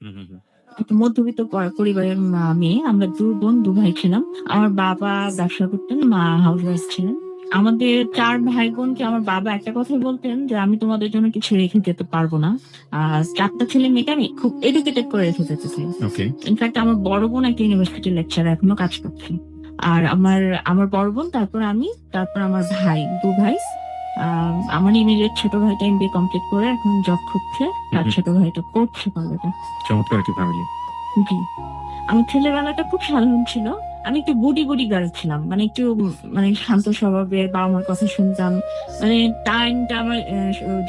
হুম, হুম, হুম। একটা মধ্যবিত্ত পরিবারের মেয়ে। আমরা ২ বোন ২ ভাই ছিলাম। আমার বাবা ব্যবসা করতেন, মা হাউসওয়াইফ ছিলেন। আমাদের ৪ ভাই বোনকে আমার বাবা একটা কথাই বলতেন যে, "আমি তোমাদের জন্য কিছু রেখে যেতে পারব না। ৪ টা ছেলে মেয়েকে আমি খুব এডুকেটেড করে রেখে যেতে চাই।" ওকে। ইনফেক্ট আমার বড় বোন একটা ইউনিভার্সিটির লেকচারার এখনো কাজ করছে। আর আমার বড় বোন, তারপর আমি, তারপর আমার ভাই, ২ ভাই। আ আমার ইমিডিয়েট ছোট ভাইটা এমবিএ কমপ্লিট করে এখন জব খুঁজছে। হুম, আর হুম। ছোট ভাইটা পড়ছে কলেজে। চমৎকার একটি ফ্যামিলি। জি। আমার ছেলেবেলাটা খুব সাধারণ ছিল। আমি একটু গুডি গার্ল ছিলাম। মানে একটু মানে শান্ত স্বভাবের, বাবা-মার কথা শুনতাম। মানে টাইমটা আমার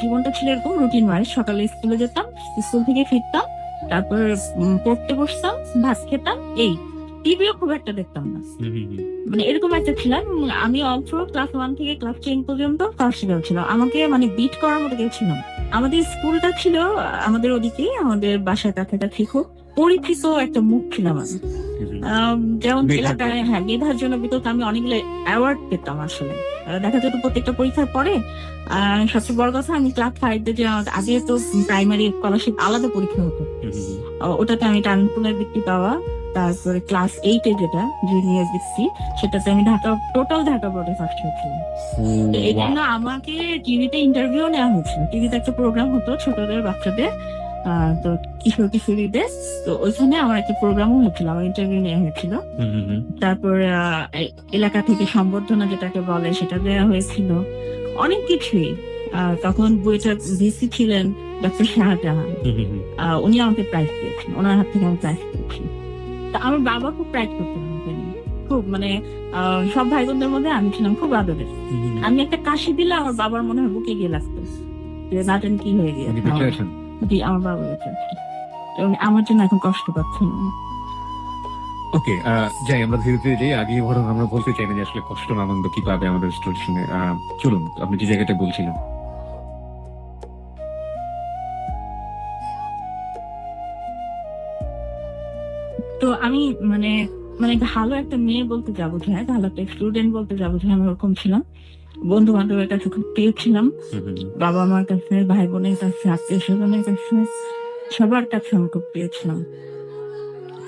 জীবনটা ছিল এরকম রুটিন ওয়াইজ। সকালে স্কুলে যেতাম, স্কুল থেকে ফিরতাম। তারপর পড়তে বসতাম, ভাত খেতাম এই। টিভিও খুব একটা দেখতাম না। হুম, হুম, হুম। মানে এরকম একটা ছিলাম। আমি অলসো ক্লাস 1 থেকে ক্লাস 10 পর্যন্ত ফার্স্ট গার্ল ছিলাম। আমাকে মানে বিট করার মতো কেউ ছিল না। আমাদের স্কুলটা ছিল আমাদের ওদিকে, আমাদের বাসার কাছাকাছি খুব পরিচিত একটা মুখ ছিলাম আমি। হুম, হুম। যেমন মেধার এলাকায় জন্য। মেধার জন্য বিকজ আমি অনেকগুলো অ্যাওয়ার্ড পেতাম আসলে। দেখা যেত প্রত্যেকটা পরীক্ষার পরে সবচেয়ে বড় কথা আমি ক্লাস 5 এ যে আগে তো প্রাইমারি স্কলারশিপ আলাদা পরীক্ষা হতো। হুম, হুম, হুম। ওটাতে আমি টানপুনের বৃত্তি পাওয়া। তারপরে ক্লাস 8 এ যেটা জুনিয়র বৃত্তি, সেটাতে আমি ঢাকা বোর্ডে ফার্স্ট হয়েছিলাম। ও তো ওয়াও! এজন্য আমাকে টিভিতে ইন্টারভিউ নেওয়া হয়েছিল। টিভিতে একটা প্রোগ্রাম হতো ছোটদের, বাচ্চাদের। তো কিশোরীদের। তো ওইখানে আমার একটা প্রোগ্রামও হয়েছিল। আমার ইন্টারভিউ নেওয়া হয়েছিল। হুম, হুম, হুম। তারপর এলাকা থেকে সম্বর্ধনা যেটাকে বলে সেটা দেওয়া হয়েছিল। অনেক কিছুই। তখন বুয়েটের ভিসি ছিলেন ডক্টর শাহজাহান। হুম, হুম, হুম। উনি আমাকে প্রাইজ দিয়েছেন। উনার হাত থেকে আমি প্রাইজ পেয়েছি। তা আমার বাবা খুব প্রাইড করতেন আমাকে নিয়ে। খুব মানে সব ভাই বোনদের মধ্যে আমি ছিলাম খুব আদরের। হুম, হুম, হুম। আমি একটা কাশি দিলে আমার বাবার মনে হয় বুকে গিয়ে লাগতো। যে না জানি কি হয়ে উনি গিয়েছে বেঁচে আমার। আছেন? জি, আমার বাবা বেঁচে আছে। এবং আমার জন্য এখন কষ্ট পাচ্ছেন উনি। ওকে, যাই আমরা ধীরে, ধীরে যাই। আগে বরং আমরা বলতে চাই না যে আসলে কষ্ট না আনন্দ কি পাবে আমাদের স্টোরি শুনে। চলুন আপনি যে জায়গাটা বলছিলেন। তো আমি মানে মানে ভালো একটা মেয়ে বলতে যা বোঝায়, ভালো একটা স্টুডেন্ট বলতে যা বোঝায় আমি ওরকম ছিলাম। বন্ধু বান্ধবের কাছে খুব প্রিয় ছিলাম। হুম, হুম, হুম। বাবা মার কাছে, ভাই বোনের কাছে, আত্মীয় স্বজনের কাছে, সবার কাছে আমি খুব প্রিয় ছিলাম।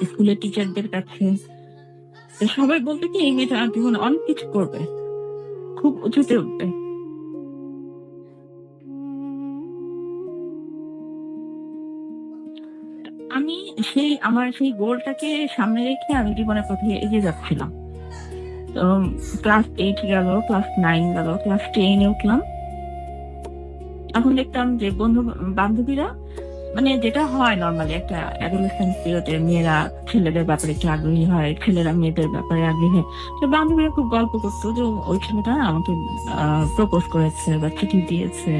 স্কুলের টিচারদের কাছে। তো সবাই বলতো কি এই মেয়েটা জীবনে অনেক কিছু করবে, খুব উঁচুতে উঠবে। আমি আমার সেই গোলটাকে সামনে রেখে আমি জীবনের পথে এগিয়ে যাচ্ছিলাম। তো ক্লাস 8 গেল, ক্লাস 9 গেল, ক্লাস 10 এ উঠলাম। এখন দেখতাম যে বান্ধবীরা মানে যেটা হয় নরমালি একটা অ্যাডোলেসেন্স পিরিয়ডে মেয়েরা ছেলেদের ব্যাপারে একটু আগ্রহী হয়, ছেলেরা মেয়েদের ব্যাপারে আগ্রহী হয়। তো বান্ধবীরা খুব গল্প করতো যে ওই ছেলেটা না আমাকে প্রপোজ করেছে বা চিঠি দিয়েছে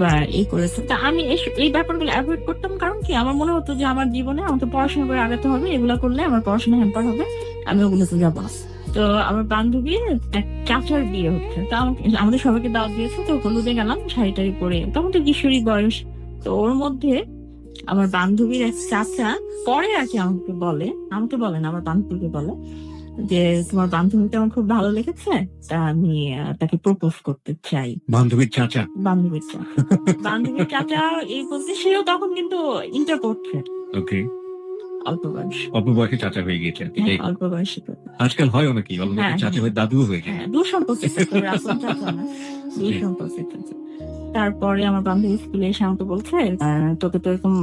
বা এই করেছে। তা আমি এই ব্যাপারগুলো এভয়েড করতাম। কারণ কি আমার মনে হতো যে আমার জীবনে আমাকে পড়াশোনা করে আগাতে হবে, এগুলো করলে আমার পড়াশোনা হ্যাম্পার হবে, আমি ওগুলোতে যাবো না। তো আমার বান্ধবীর এক চাচার বিয়ে হচ্ছে, তো আমাদের সবাইকে দাওয়াত দিয়েছে। তো হলুদে গেলাম শাড়ি টাড়ি পরে, তখন তো কিশোরী বয়স। তো ওর মধ্যে আমার বান্ধবীর এক চাচা পরে আর কি আমাকে বলে না, আমার বান্ধবীকে বলে যে তোমার বান্ধবীকে আমার খুব ভালো লেগেছে, তা আমি তাকে প্রপোজ করতে চাই। বান্ধবীর চাচা। বান্ধবীর চাচা। বান্ধবীর চাচা এই বলতে সেও তখন কিন্তু ইন্টার পড়ছে। ওকে। অল্প বয়স। অল্প বয়সে চাচা হয়ে গিয়েছে আরকি, হ্যাঁ, তাই তো? অল্প বয়সী তো। আজকাল হয় অনেকেই অল্প বয়সে হ্যাঁ, চাচা হ্যাঁ, হয়ে দাদুও হয়ে যায়। হ্যাঁ, দূর সম্পর্কের চাচা, ওর আপন চাচা না, দূর জি। সম্পর্কের চাচা। তারপরে আমার বান্ধবী স্কুলে এসে আমাকে বলছে, তোকে তো এরকম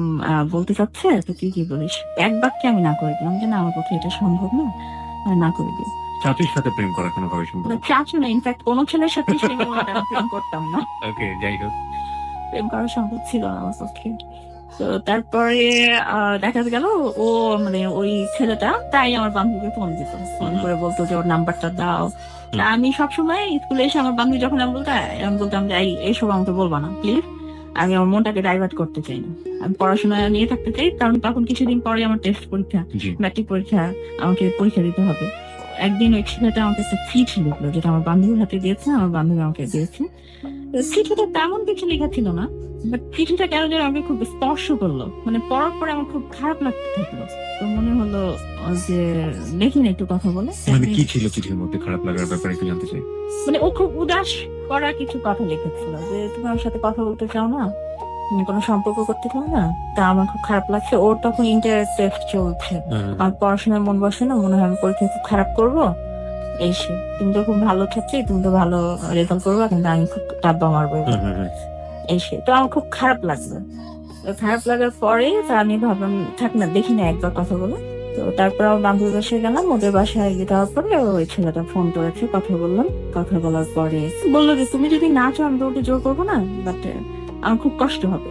বলতে চাচ্ছে, তো তুই কি বলিস? এক বাক্যে আমি না করে দিলাম যে না, আমার পক্ষে এটা সম্ভব না, আমি না করে দিই। চাচীর সাথে প্রেম করা কোনোভাবে সম্ভব? চাচু না, ইনফ্যাক্ট কোনো ছেলের সাথে সেই সময়টা আমি প্রেম করতাম না। ওকে, যাই হোক। প্রেম করা সম্ভব ছিল না আমার পক্ষে। তো তারপরে দেখা গেল ও মানে ওই ছেলেটা তাই আমার বান্ধবীকে ফোন দিত, হুম, ফোন হুম, করে বলতো যে ওর নাম্বারটা দাও। তা হুম। আমি সবসময় স্কুলে এসে আমার বান্ধবী যখন আমি বলতাম যে এইসব আমাকে বলবা না প্লিজ, আমি আমার মনটাকে ডাইভার্ট করতে চাই না, আমি পড়াশোনা নিয়ে থাকতে চাই। কারণ তখন কিছুদিন পরে আমার টেস্ট পরীক্ষা, জি। ম্যাট্রিক পরীক্ষা, আমাকে পরীক্ষা দিতে হবে। একদিন ওই ছেলেটা আমাকে একটা চিঠি লিখলো, যেটা আমার বান্ধবীর হাতে দিয়েছে, আমার বান্ধবী আমাকে দিয়েছে। তো চিঠিটা তেমন কিছু লেখা ছিল না, বাট চিঠিটা কেন যেন আমাকে খুব স্পর্শ করলো। মানে পড়ার পরে আমার খুব খারাপ লাগতে থাকলো। তো মনে হলো যে দেখি না একটু কথা বলে। মানে কি ছিল চিঠির মধ্যে খারাপ লাগার ব্যাপারে একটু জানতে চাই। মানে ও খুব উদাস করা কিছু কথা লিখেছিল যে তুমি আমার সাথে কথা বলতে চাও না, কোনো সম্পর্ক করতে পারবো না। তা আমার খুব খারাপ লাগছে। ওর তখন ইন্টার টেস্ট চলছে, আমার পড়াশোনায় মন বসে না, মনে হয় আমি পরীক্ষা খুব খারাপ করবো। এসে তুমি তো খুব ভালো ছাত্রী, তুমি তো ভালো রেজাল্ট করবা, কিন্তু আমি খুব ডাব্বা মারবো এবার। এসে তো আমার খুব খারাপ লাগবে। তো খারাপ লাগার পরে তা আমি ভাবলাম থাক না, দেখি না একবার কথা বলে। তো তারপর আমার বান্ধবীর বাসায় গেলাম, ওদের বাসায় যাওয়ার পরে ওই ছেলেটা ফোন করেছে, কথা বললাম। কথা বলার পরে বললো যে তুমি যদি না চাও আমি তোমাকে জোর করবো না, বাট আমার খুব কষ্ট হবে,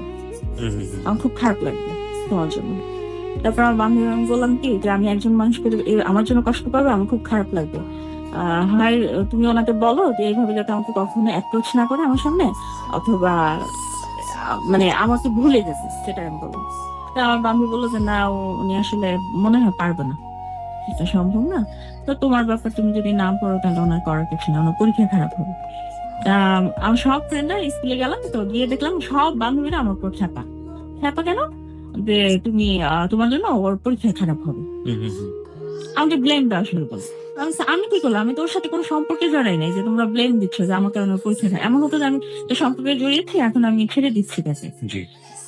আমার খুব খারাপ লাগবে তোমার জন্য। তারপর আমার বান্ধবী, আমি বললাম কি যে আমি একজন মানুষকে আমার জন্য কষ্ট পাবে, আমার খুব খারাপ লাগবে। হয় তুমি ওনাকে বলো যে এইভাবে যাতে আমাকে কখনো অ্যাপ্রোচ না করে আমার সামনে, অথবা মানে আমাকে ভুলে গেছে, সেটা আমি বলবো। তা আমার বান্ধবী বললো যে না, উনি আসলে মনে হয় পারবে না, এটা সম্ভব না। তো তোমার ব্যাপার, তুমি যদি না পড়ো তাহলে ওনার করার কিছু না, ওনার পরীক্ষা খারাপ হবে। তা আমার সব ফ্রেন্ডরা স্কুলে গেলাম, তো গিয়ে দেখলাম সব বান্ধবীরা আমার উপর ছাপা। ছাপা কেন? যে তুমি তোমার জন্য ওর পরীক্ষা খারাপ হবে। আমাকে ব্লেম দেওয়া শুরু করলো। আমি কি করলাম? আমি তো ওর সাথে কোনো সম্পর্কে জড়াই নাই যে তোমরা ব্লেম দিচ্ছ যে আমার কারণে ওর পরীক্ষা খারাপ। এমন হতো যে আমি যে সম্পর্কে জড়িয়েছি, এখন আমি ছেড়ে দিচ্ছি তাকে।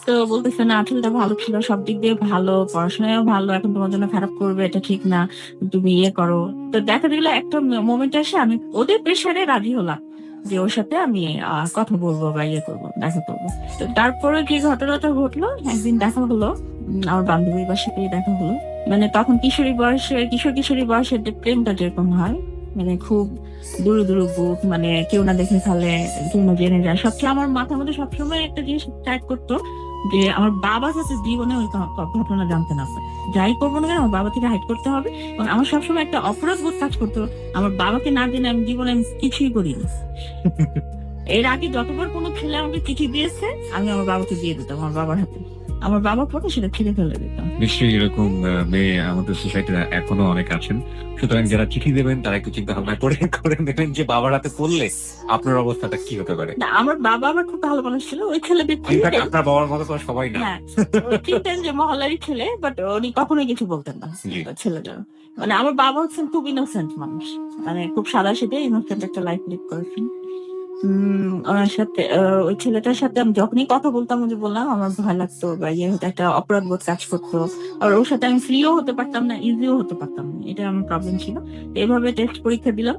তো বলতেছে না, ছেলেটা ভালো ছিল, সব দিক দিয়ে ভালো, পড়াশোনায়ও ভালো, এখন তোমার জন্য খারাপ করবে, এটা ঠিক না, তুমি ইয়ে করো। তো দেখা গেলো একটা মোমেন্ট এসে আমি ওদের প্রেশারে রাজি হলাম যে ওর সাথে আমি কথা বলবো বা ইয়ে করবো, দেখা করবো। তো তারপরে যে ঘটনাটা ঘটলো, একদিন দেখা হলো, আমার বান্ধবীর বাসাতে দেখা হলো। মানে তখন কিশোরী বয়সে, কিশোরী বয়সের যে প্রেমটা যেরকম হয়, মানে খুব দূর দূর বুক, মানে কেউ না দেখে ফেলে, কেউ না জেনে যায়। সবচেয়ে আমার মাথার মধ্যে সবসময় একটা জিনিস ট্র্যাক করতো যে আমার বাবা যাতে জীবনে ওই ঘটনা জানতে না পারে। যাই করবো না কেন আমার বাবা থেকে হাইড করতে হবে। এবং আমার সবসময় একটা অপরাধ বোধ কাজ করতো, আমার বাবাকে না জেনে আমি জীবনে আমি কিছুই করিনি। এর আগে যতবার কোনো ছেলে আমাকে চিঠি দিয়েছে, আমি আমার বাবাকে দিয়ে দিতাম, আমার বাবার হাতে। আমার বাবা পড়ে সেটা ছিঁড়ে ফেলে দিতাম। নিশ্চয়ই এরকম মেয়ে আমাদের সোসাইটিতে এখনো অনেক আছেন। সুতরাং যারা চিঠি দেবেন তারা একটু চিন্তা ভাবনা করে দেবেন যে বাবার হাতে পড়লে আপনার অবস্থাটা কি হতে পারে। না, আমার বাবা আমার খুব ভালো মানুষ ছিল, ওই ছেলেদের ইনফ্যাক্ট আপনার বাবার মতো তো সবাই না। হ্যাঁ, চিনতেন যে মহল্লারই ছেলে, বাট উনি কখনোই কিছু বলতেন না ছেলেটা। মানে আমার বাবা হচ্ছেন খুব ইনোসেন্ট মানুষ, মানে খুব সাদা সিধে ইনোসেন্ট একটা লাইফ লিড করেছেন। ওনার সাথে ওই ছেলেটার সাথে আমি যখনই কথা বলতাম, যে বললাম আমার ভয় লাগতো বা ইয়ে হতো, একটা অপরাধ বোধ কাজ করতো। আর ওর সাথে আমি ফ্রিও হতে পারতাম না, ইজিও হতে পারতাম না, এটা আমার প্রবলেম ছিল। এভাবে টেস্ট পরীক্ষা দিলাম।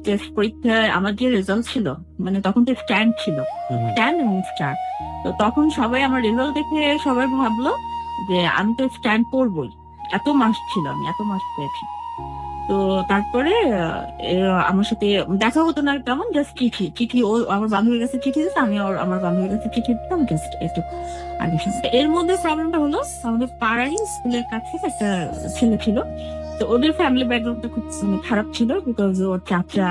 টেস্ট পরীক্ষায় আমার যে রেজাল্ট ছিল, মানে তখন তো স্ট্যান্ড ছিল, স্ট্যান্ড এবং স্টার। তো তখন সবাই আমার রেজাল্ট দেখে সবাই ভাবলো যে আমি তো স্ট্যান্ড পড়বই, এত মার্কস ছিল, আমি এত মার্কস পেয়েছি। তো তারপরে আমার সাথে দেখা হতো না তেমন, জাস্ট চিঠি চিঠি ও আমার বান্ধবীর কাছে চিঠি দিত, আমি আমার বান্ধবীর কাছে চিঠি দিতাম, জাস্ট একটু আগে। এর মধ্যে প্রবলেমটা হলো, আমাদের পাড়ারই স্কুলের কাছে একটা ছেলে ছিল। তো ওদের ফ্যামিলি ব্যাকগ্রাউন্ডটা খুব মানে খারাপ ছিল, বিকজ ওর চাচা,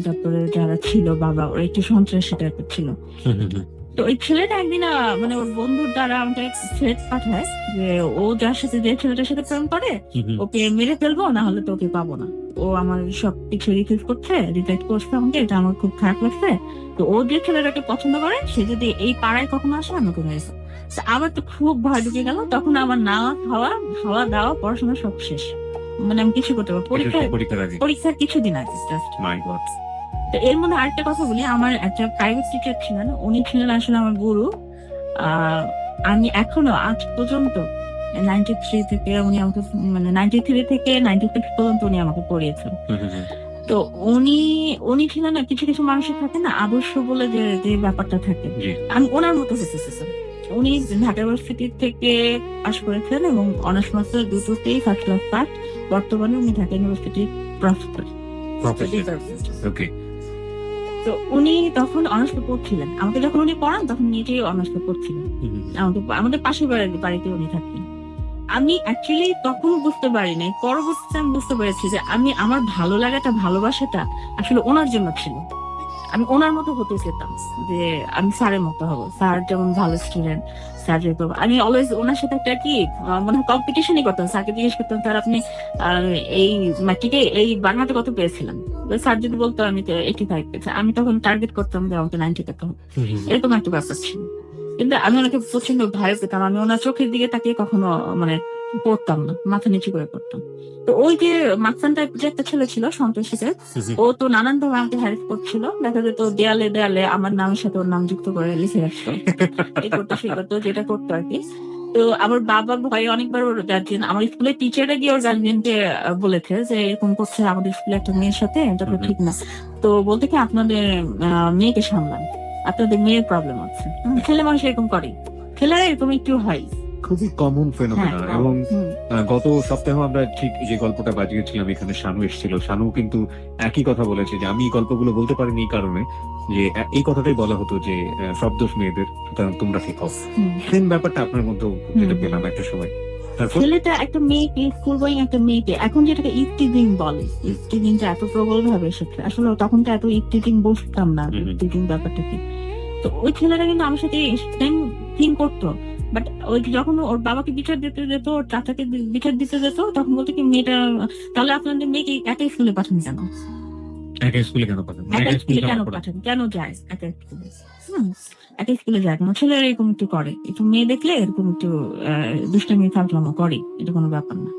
তারপরে যারা ছিল বাবা, ওরা একটু সন্ত্রাসী টাইপের ছিল। তো ওই ছেলেটা একদিন মানে ওর বন্ধুর দ্বারা আমাকে থ্রেট পাঠায় যে ও যার সাথে, যে ছেলেটার সাথে প্রেম করে, ওকে মেরে ফেলবো, না হলে তো ওকে পাবো না। ও আমার সব কিছু রিফিউজ করছে, রিজেক্ট করছে আমাকে, এটা আমার খুব খারাপ লাগছে। তো ও যে ছেলেটাকে পছন্দ করে, সে যদি এই পাড়ায় কখনো আসে আমাকে মেরে ফেলবে। আমার তো খুব ভয় ঢুকে গেল। তখন আমার না খাওয়া, খাওয়া দাওয়া, পড়াশোনা সব শেষ, মানে আমি কিছু করতে পারবো। পরীক্ষার কিছুদিন আগে জাস্ট। মাই গড। তো এর মধ্যে আরেকটা কথা বলি, আমার একটা প্রাইভেট টিচার ছিলেন, উনি ছিলেন আসলে আমার গুরু। আমি এখনো আজ পর্যন্ত 93 থেকে উনি আমাকে, মানে 93 থেকে 96 পর্যন্ত উনি আমাকে পড়িয়েছেন। তো উনি ছিলেন না, কিছু কিছু মানুষের থাকে না আদর্শ বলে যে যে ব্যাপারটা থাকে, আমি ওনার মতো হতে চেয়েছিলাম। উনি ঢাকা ইউনিভার্সিটি থেকে পাশ করেছেন এবং অনার্স মাস্টার দুটোতেই ফার্স্ট ক্লাস পাস। বর্তমানে উনি ঢাকা ইউনিভার্সিটির প্রফেসর। তো উনি তখন অনার্স পড়ছিলেন, আমাকে যখন উনি পড়ান তখন নিজেই অনার্স পড়ছিলেন। আমাদের পাশের বাড়িতে উনি থাকতেন। আমি অ্যাকচুয়ালি তখন বুঝতে পারি নাই, পরবর্তীতে আমি বুঝতে পেরেছি যে আমি আমার ভালো লাগাটা, ভালোবাসাটা আসলে ওনার জন্য ছিল। আমি ওনার মতো হতে চেতাম, যে আমি স্যারের মতো হবো, স্যার যেমন ভালো স্টুডেন্ট, স্যার যেরকম। আমি অলওয়েজ ওনার সাথে একটা কি মনে হয় কম্পিটিশনই করতাম। স্যারকে জিজ্ঞেস করতাম, স্যার আপনি এই ম্যাট্রিকে এই বাংলাতে কত পেয়েছিলেন? স্যার যদি বলতো আমি তো 85 পেয়েছি, আমি তখন টার্গেট করতাম যে আমাকে 90 পেতে হবে, এরকম একটা ব্যাপার ছিল। কিন্তু আমি ওনাকে প্রচন্ড ভয় পেতাম। আমি ওনার চোখের দিকে তাকিয়ে কখনো মানে পড়তাম না, মাথা নিচু করে পড়তাম। তো ওই যে মাকসান টাইপ যে একটা ছেলে ছিল সন্তোষীতে, ও তো নানান ভাবে আমাকে হ্যারেস করছিল। দেখা যেত দেয়ালে দেয়ালে আমার নামের সাথে ওর নাম যুক্ত করে লিখে রাখতো, এই করতো সেই করতো, যেটা করতো আর কি। তো আমার বাবা ভয়ে অনেকবার ওর গার্জিয়ান, আমার স্কুলের টিচাররা গিয়ে ওর গার্জিয়ানকে বলেছে যে এরকম করছে আমাদের স্কুলে একটা মেয়ের সাথে, এটা তো ঠিক না। তো বলতে কি আপনাদের মেয়েকে সামলান, আপনাদের মেয়ের প্রবলেম আছে। ছেলে মানুষ এরকম করে, ছেলেরা এরকম একটু হয়। খুবই কমন ফেনোমেনা। হ্যাঁ, এবং হুম, গত সপ্তাহে আমরা ঠিক যে গল্পটা বাজিয়েছিলাম, এখানে শানু এসেছিল, শানু কিন্তু একই কথা বলেছে যে আমি এই গল্পগুলো বলতে পারিনি এই কারণে যে এই কথাটাই বলা হতো যে সব দোষ মেয়েদের, সুতরাং তোমরা ঠিক হও। হুম। সেম ব্যাপারটা আপনার মধ্যে যেটা হুম। পেলাম একটা সময়। তারপর ছেলেটা একটা মেয়েকে, স্কুল গোয়িং একটা মেয়েকে, এখন যেটাকে ইফটিজিং বলে, ইফটিজিংটা এত প্রবল ভাবে এসেছে। আসলে তখন তো এত ইফটিজিং বুঝতাম না, হুম। ইফটিজিং ব্যাপারটা কি। তো ওই ছেলেটা কিন্তু আমার সাথে সেম থিং করতো। বাট ওই যে যখন ওর বাবাকে বিচার দিতে যেত, ওর চাচাকে বিচার দিতে যেত, তখন বলতো কি মেয়েটা, তাহলে আপনাদের মেয়েকে একই স্কুলে পাঠান কেন? একা স্কুলে কেন পাঠান? একা একা স্কুলে স্কুলে কেন কেন পড়ান? পাঠান, কেন যায় একা স্কুলে? হুম, একা স্কুলে যায় কেন? ছেলেরা এরকম একটু করে, একটু মেয়ে দেখলে এরকম একটু দুষ্টামি ফাজলামো করে, এটা কোনো ব্যাপার না।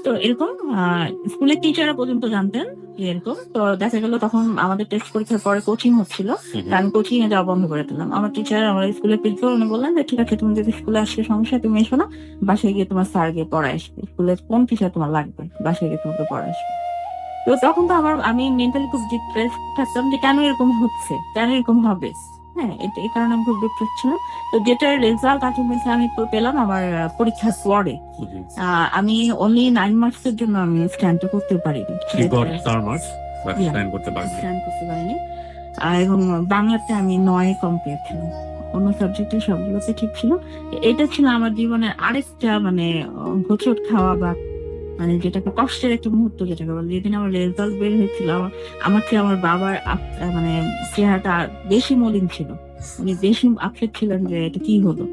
তো এরকম স্কুলের টিচাররা পর্যন্ত জানতেন যে এরকম। তো দেখা গেল তখন আমাদের টেস্ট পরীক্ষার পরে কোচিং হচ্ছিল, তা আমি কোচিং এ যাওয়া বন্ধ করে দিলাম। আমার টিচার, আমার স্কুলের প্রিন্সিপাল, উনি বললেন যে ঠিক আছে, তুমি যদি স্কুলে আসলে সমস্যা, তুমি এসো না, বাসায় গিয়ে তোমার স্যার গিয়ে পড়ায় আসবে, স্কুলে কোন টিচার তোমার লাগবে, বাসায় গিয়ে তোমাকে পড়ায় আসবে। তো তখন তো আমি মেন্টালি খুব ডিপ্রেস থাকতাম যে কেন এরকম হচ্ছে, কেন এরকম হবে। হ্যাঁ, এই কারণে আমি খুব ডিপ্রেস ছিলাম। তো যেটার রেজাল্ট আলটিমেটলি আমি পেলাম আমার পরীক্ষার পরে। আমি অনলি 9 মার্কস এর জন্য আমি স্ট্যান্ডটা করতে পারিনি, You got star marks, but Yeah. stand করতে পারেননি। স্ট্যান্ড করতে পারিনি। এবং বাংলাতে আমি 9 কমপ্লিট ছিলাম, অন্য সাবজেক্টে সবগুলোতে ঠিক ছিল। এটা ছিল আমার জীবনের আরেকটা মানে হোঁচট খাওয়া বা মানে যেটাকে কষ্টের একটা মুহূর্ত যেটাকে বলে। যেদিন আমার রেজাল্ট বের হয়েছিল, আমার চেয়ে আমার বাবার মানে চেহারাটা বেশি মলিন ছিল, উনি বেশি আপসেট ছিলেন যে এটা কি হলো।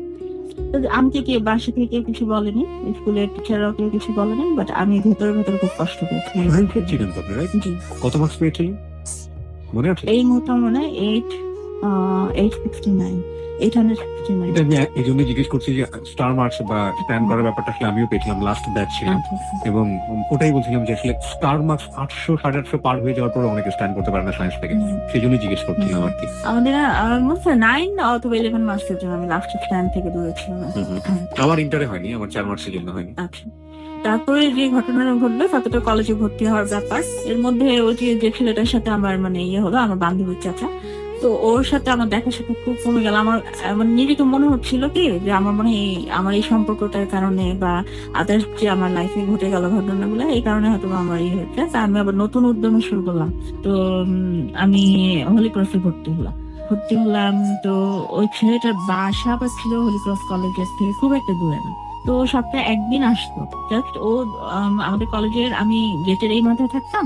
তো আমাকে কেউ বাসা থেকে কেউ কিছু বলেনি, স্কুলের টিচাররাও কেউ কিছু বলেনি, বাট আমি ভেতরে ভেতরে খুব কষ্ট পেয়েছি। Ranked ছিলেন তো আপনি, right? জি, কত মার্কস পেয়েছিলেন মনে আছে? এই মুহূর্তে মনে হয় 869, 869। এটা আমি এই জন্য জিজ্ঞেস করছি যে স্টার মার্কস বা স্ট্যান্ড করার ব্যাপারটা আসলে আমিও পেয়েছিলাম, লাস্ট ব্যাচ ছিলাম। এবং ওটাই বলছিলাম যে আসলে স্টার মার্কস 800 850 পার হয়ে যাওয়ার পর অনেকে স্ট্যান্ড করতে পারে না সায়েন্স থেকে, সেই জন্য জিজ্ঞেস করছিলাম আর কি। আমাদের আমার মনে হয় 9 অথবা 11 মার্কসের জন্য আমি লাস্ট স্ট্যান্ড থেকে দূরে ছিলাম। আমার ইন্টারে হয়নি, আমার 4 মার্কসের জন্য হয়নি। আচ্ছা, তারপরে যে ঘটনাটা ঘটলো তাতে কলেজে ভর্তি হওয়ার ব্যাপার, এর মধ্যে ওই যে ছেলেটার সাথে আমার মানে ইয়ে হলো, আমার বান্ধবীর চাচা, তো ওর সাথে আমার দেখা সাক্ষাৎ খুব কমে গেল। আমার নিজেকে মনে হচ্ছিল কি যে আমার মনে হয় আমার এই সম্পর্কটার কারণে বা আদার্স যে আমার লাইফে ঘটে গেল ঘটনাগুলো, এই কারণে হয়তো আমার ইয়ে হয়েছে। তা আমি আবার নতুন উদ্যমে শুরু করলাম। তো আমি হোলি ক্রসে ভর্তি হলাম। তো ওই ছেলেটার বাসা বা ছিল হোলি ক্রস কলেজের থেকে খুব একটা দূরে না। তো সপ্তাহে একদিন আসতো, জাস্ট ও আমাদের কলেজের, আমি গেটের এই মাথায় থাকতাম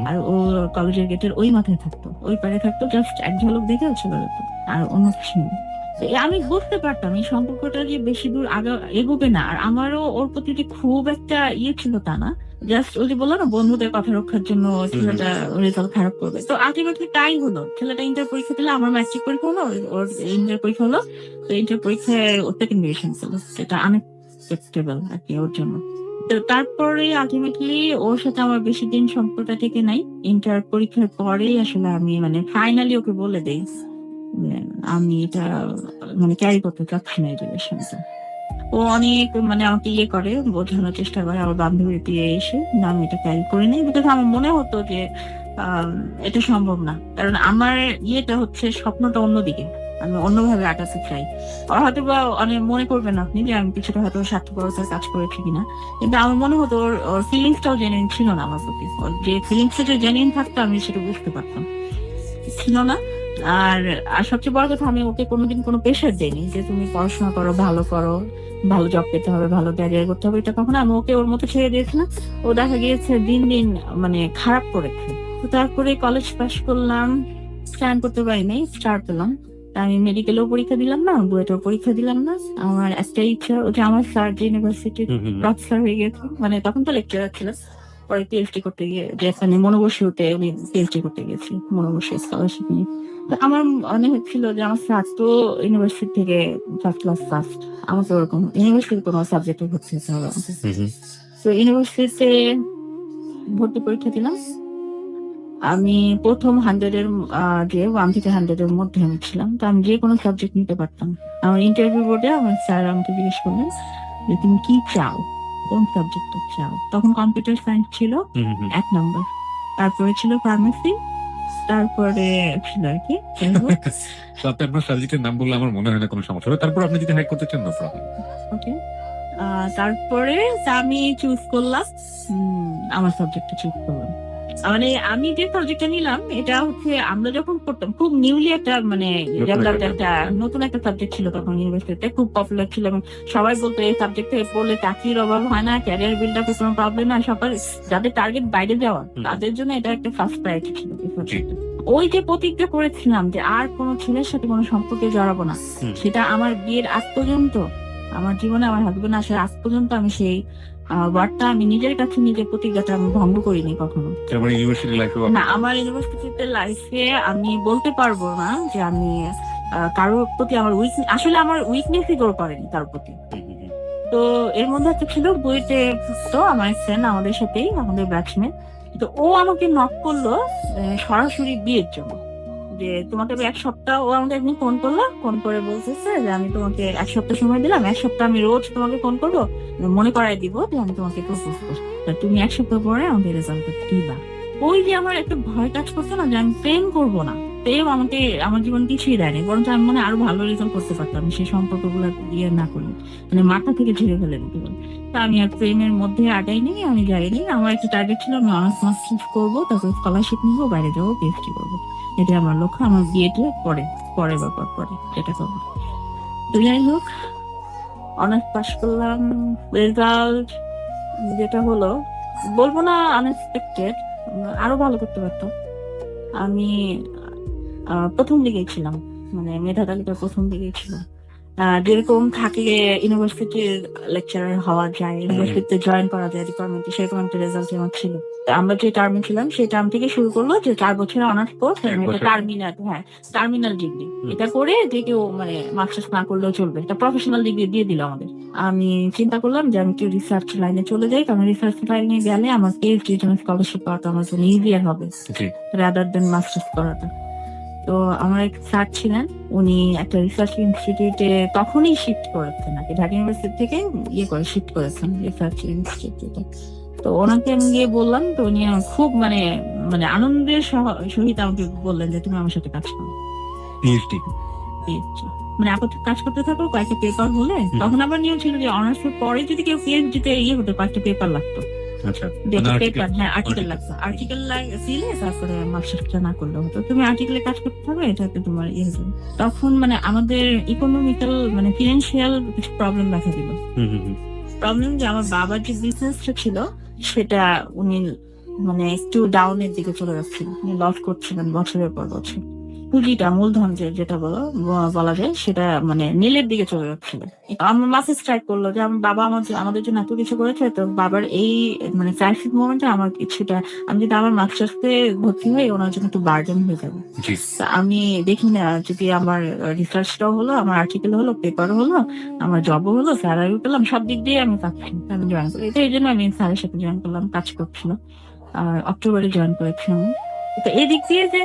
আর ও কলেজের গেটের ওই মাথায় থাকতো, ওই পারে থাকতো, জাস্ট এক ঝলক দেখে চলে যেত, আর অন্য কিছু না। তো আমি বুঝতে পারতাম এই সম্পর্কটা যে বেশি দূর আগে এগোবে না। আর আমারও ওর প্রতি যে খুব একটা ইয়ে ছিল তা না, জাস্ট ওই যে বললো না বন্ধুদের কথা রক্ষার জন্য ছেলেটা রেজাল্ট খারাপ করবে। তো আলটিমেটলি তাই হলো, ছেলেটা ইন্টার পরীক্ষা দিলে, আমার ম্যাট্রিক পরীক্ষা হলো, ওর ইন্টার পরীক্ষা হলো। তো ইন্টার পরীক্ষায় ওর সেকেন্ড ডিভিশন ছিল, সেটা অ্যাকসেপ্টেবল আর কি ওর জন্য। তো তারপরে আলটিমেটলি ওর সাথে আমার বেশি দিন সম্পর্কটা থেকে নাই। ইন্টার পরীক্ষার পরেই আসলে আমি মানে ফাইনালি ওকে বলে দেই যে আমি এটা মানে ক্যারি করতে চাচ্ছি না এই রিলেশনটা। ও অনেক মানে আমাকে ইয়ে করে, বোঝানোর চেষ্টা করে আমার বান্ধবী দিয়ে এসে, না আমি এটা ক্যারি করে নিই, বিকজ আমার মনে হতো যে এটা সম্ভব না, কারণ আমার ইয়েটা হচ্ছে স্বপ্নটা অন্যদিকে, আমি অন্যভাবে আগাতে চাই। আর হয়তো বা অনেক মনে করবেন আপনি যে আমি কিছুটা হয়তো স্বার্থপরতার কাজ করেছি কিনা, কিন্তু আমার মনে হতো ওর ফিলিংসটাও জেনুইন ছিল না আমার প্রতি। ওর যে ফিলিংসটা যে জেনুইন থাকতো আমি সেটা বুঝতে পারতাম, ছিল না। আর আর সবচেয়ে বড় কথা, আমি ওকে কোনোদিন কোনো প্রেশার দেইনি যে তুমি পড়াশোনা করো, ভালো জব পেতে হবে, ভালো ক্যারিয়ার করতে হবে, এটা কখনো। আমি ওকে ওর মতো ছেড়ে দিয়েছিলাম। ও দেখা গিয়েছে দিন দিন মানে খারাপ করেছে। তো তারপরে কলেজ পাশ করলাম, স্ট্যান্ড করতে পারিনি, স্টার পেলাম। তা আমি মেডিকেলেও পরীক্ষা দিলাম না, বুয়েটেও পরীক্ষা দিলাম না। আমার একটা ইচ্ছা, ওটা আমার স্যার যে ইউনিভার্সিটির প্রফেসর হয়ে গেছে, মানে তখন তো লেকচারার ছিল, পরে পিএইচডি করতে গিয়ে, যেখানে মনোবশীতে উনি পিএইচডি করতে গেছি, মনোবশী স্কলারশিপ নিয়ে। তো আমার মনে হচ্ছিল যে আমার স্যার তো ইউনিভার্সিটি থেকে ফার্স্ট ক্লাস ফার্স্ট, আমাকে ওরকম ইউনিভার্সিটির কোনো সাবজেক্টে ভর্তি হতে হবে আমাকে। তো ইউনিভার্সিটিতে ভর্তি পরীক্ষা দিলাম। আমি প্রথম 100 এর যে 1 থেকে 100 এর মধ্যে আমি ছিলাম, তো আমি যে কোনো সাবজেক্ট নিতে পারতাম। আমার ইন্টারভিউ বোর্ডে আমার স্যার আমাকে জিজ্ঞেস করলেন যে তুমি কি চাও, কোন সাবজেক্টটা চাও। তখন কম্পিউটার সায়েন্স ছিল 1 নম্বর, তারপরে ছিল ফার্মেসি, তারপরে ছিল আর কি তো আপনি আপনার সাবজেক্টের নাম বললে আমার মনে হয় না কোনো সমস্যা হবে, তারপর আপনি যদি হাইড করতে চান নো প্রবলেম। ওকে। তারপরে আমি চুজ করলাম, আমার সাবজেক্টটা চুজ করলাম। মানে আমি যে সাবজেক্টটা নিলাম এটা হচ্ছে আমরা যখন পড়তাম খুব নিউলি একটা মানে একটা নতুন একটা সাবজেক্ট ছিল তখন ইউনিভার্সিটিতে, খুব পপুলার ছিল এবং সবাই বলতো এই সাবজেক্টে পড়লে চাকরির অভাব হয় না, ক্যারিয়ার বিল্ড আপে কোনো প্রবলেম না, সবার যাদের টার্গেট বাইরে যাওয়া তাদের জন্য এটা একটা ফার্স্ট প্রায়োরিটি ছিল এই সাবজেক্টটা। ওই যে প্রতিজ্ঞা করেছিলাম যে আর কোনো ছেলের সাথে কোনো সম্পর্কে জড়াবো না, সেটা আমার বিয়ের আগ পর্যন্ত, আমার জীবনে আমার হাজবেন্ড আসার আজ পর্যন্ত আমি সেই ওয়ার্ডটা আমি নিজের কাছে নিজের প্রতিজ্ঞাটা আমি ভঙ্গ করিনি কখনো। তারপরে ইউনিভার্সিটি লাইফে না, আমার ইউনিভার্সিটিতে লাইফে আমি বলতে পারবো না যে আমি কারোর প্রতি আমার আসলে আমার উইকনেসই গ্রো করেনি তার প্রতি। তো এর মধ্যে একটা ছিল বইতে তো আমার ফ্রেন্ড আমাদের সাথেই, আমাদের ব্যাচমেট, তো ও আমাকে নক করলো সরাসরি বিয়ের জন্য, যে তোমাকে আমি 1 সপ্তাহ, ও আমাকে একদিন ফোন করলো, ফোন করে বলতেছে যে আমি তোমাকে 1 সপ্তাহ সময় দিলাম, 1 সপ্তাহ আমি রোজ তোমাকে ফোন করবো, মনে করাই দিব যে আমি তোমাকে প্রপোজ করছি, তুমি 1 সপ্তাহ পরে আমাকে রেজাল্ট দিবা। ওই যে আমার একটা ভয় কাজ করছে না যে আমি প্রেম করবো না, প্রেম আমাকে আমার জীবন কিছুই দেয়নি, বরঞ্চ আমি মনে হয় আরো ভালো রেজাল্ট করতে পারতাম সেই সম্পর্ক গুলো ইয়ে না করলে, মানে মাথা থেকে ঝেড়ে ফেলে দিতে পারি। তা আমি আর প্রেমের মধ্যে আগাইনি, আমি যাইনি। আমার একটা টার্গেট ছিল আমি অনার্স মাস্টার্স করবো, তারপর স্কলারশিপ নিবো, বাইরে যাবো, পিএইচডি করবো, এটা আমার লক্ষ্য। আমার বিয়েটা পরে ব্যাপার পরে এটা করবো। তো যাই হোক, অনার্স পাস করলাম, রেজাল্ট যেটা হলো বলবো না আনএক্সপেক্টেড, আরো ভালো করতে পারতাম। আমি প্রথম দিকেই ছিলাম, মানে মেধা তালিকার প্রথম দিকেই ছিলাম। যেরকম থাকে ইউনিভার্সিটির লেকচারার হওয়া যায়, ইউনিভার্সিটিতে জয়েন করা যায় ডিপার্টমেন্টে, সেরকম একটা রেজাল্ট আমার ছিল। আমরা যে টার্মে ছিলাম সেই টার্ম থেকে শুরু করলো যে 4 বছরের অনার্স কোর্স, টার্মিনাল ডিগ্রি, এটা করে যে কেউ মানে মাস্টার্স না করলেও চলবে, এটা প্রফেশনাল ডিগ্রি দিয়ে দিল আমাদের। আমি চিন্তা করলাম যে আমি একটু রিসার্চ লাইনে চলে যাই, কারণ রিসার্চ লাইনে গেলে আমার পিএইচডির জন্য স্কলারশিপ পাওয়াটা আমার জন্য ইজিয়ার হবে রাদার দেন মাস্টার্স করাটা। তো আমার এক স্যার ছিলেন, উনি একটা রিসার্চ ইনস্টিটিউটে তখনই শিফট করেছেন, আর কি ঢাকা ইউনিভার্সিটি থেকে শিফট করেছেন রিসার্চ ইনস্টিটিউটে। তো ওনাকে আমি গিয়ে বললাম, তো উনি খুব মানে মানে আনন্দের সহিত আমাকে বললেন যে তুমি আমার সাথে কাজ করো, পিএইচডি মানে আপাতত কাজ করতে থাকো, কয়েকটা পেপার হলে, তখন আবার নিয়ম ছিল যে অনার্স এর পরে যদি কেউ পিএইচডি তে হতো কয়েকটা পেপার লাগতো, আচ্ছা পেপার, হ্যাঁ আর্টিকেল লাগতো, আর্টিকেল দিলে তারপরে মাস্টার্সটা না করলে হতো, তুমি আর্টিকেলে কাজ করতে থাকো, এটাতে তোমার হতো। তখন মানে আমাদের ইকোনমিক্যাল মানে ফিনান্সিয়াল কিছু প্রবলেম দেখা দিল। প্রবলেম যে আমার বাবার যে বিজনেসটা ছিল সেটা উনি মানে একটু ডাউনের দিকে চলে যাচ্ছিল, উনি লস করছিলেন বছরের পর বছর, পুঁজিটা মূলধন যেটা বলা যায় সেটা মানে নীলের দিকে চলে যাচ্ছিল। আমার মাসে স্ট্রাইক করলো যে আমার বাবা আমাদের জন্য এত কিছু করেছে, তো বাবার এই মানে ক্রাইসিস মোমেন্টে আমার কিছুটা, আমি যদি আমার মাস্টার্সে ভর্তি হই ওনার জন্য একটু বার্ডেন হয়ে যাবে। আমি দেখি না যদি আমার রিসার্চটাও হলো, আমার আর্টিকেল হলো, পেপার হলো, আমার জবও হলো, স্যালারি পেলাম, সব দিক দিয়ে আমি পাচ্ছি, আমি জয়েন করি। এই জন্য আমি স্যারের সাথে জয়েন করলাম, কাজ করছিল, আর অক্টোবরে জয়েন করেছি আমি। তো এদিক দিয়ে যে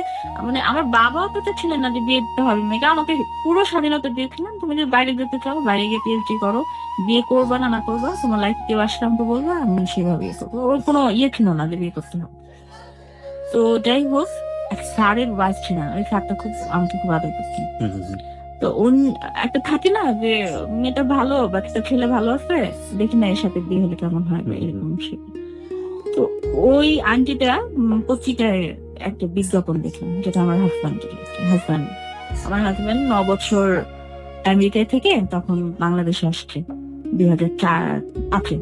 মানে আমার বাবাও তো ছিলেন না যে বিয়ে দিতে হবে মেয়েকে, আমাকে পুরো স্বাধীনতা দিয়েছিলেন, তুমি যদি বাইরে যেতে চাও বাইরে গিয়ে পিএইচডি করো, বিয়ে করবা না করবা, তোমার লাইফ কেউ আসলে আমাকে বলবো, আমি সেভাবে ইয়ে করবো, ওর কোনো ইয়ে ছিল না যে বিয়ে করতে হবে। তো যাই হোক, এক স্যারের ওয়াইফ ছিলেন, ওই স্যারটা খুব আমাকে খুব আদর করতেন। তো একটা থাকে না যে মেয়েটা ভালো বা একটা ছেলে ভালো আছে, দেখি না এর সাথে বিয়ে হলে কেমন হয় এরকম। তো ওই আন্টিটা পত্রিকায় একটা বিজ্ঞাপন দেখলাম, যেটা আমার হাজব্যান্ড, আমার হাজব্যান্ড 9 বছর আমেরিকায় থেকে তখন বাংলাদেশে আসছে, 2004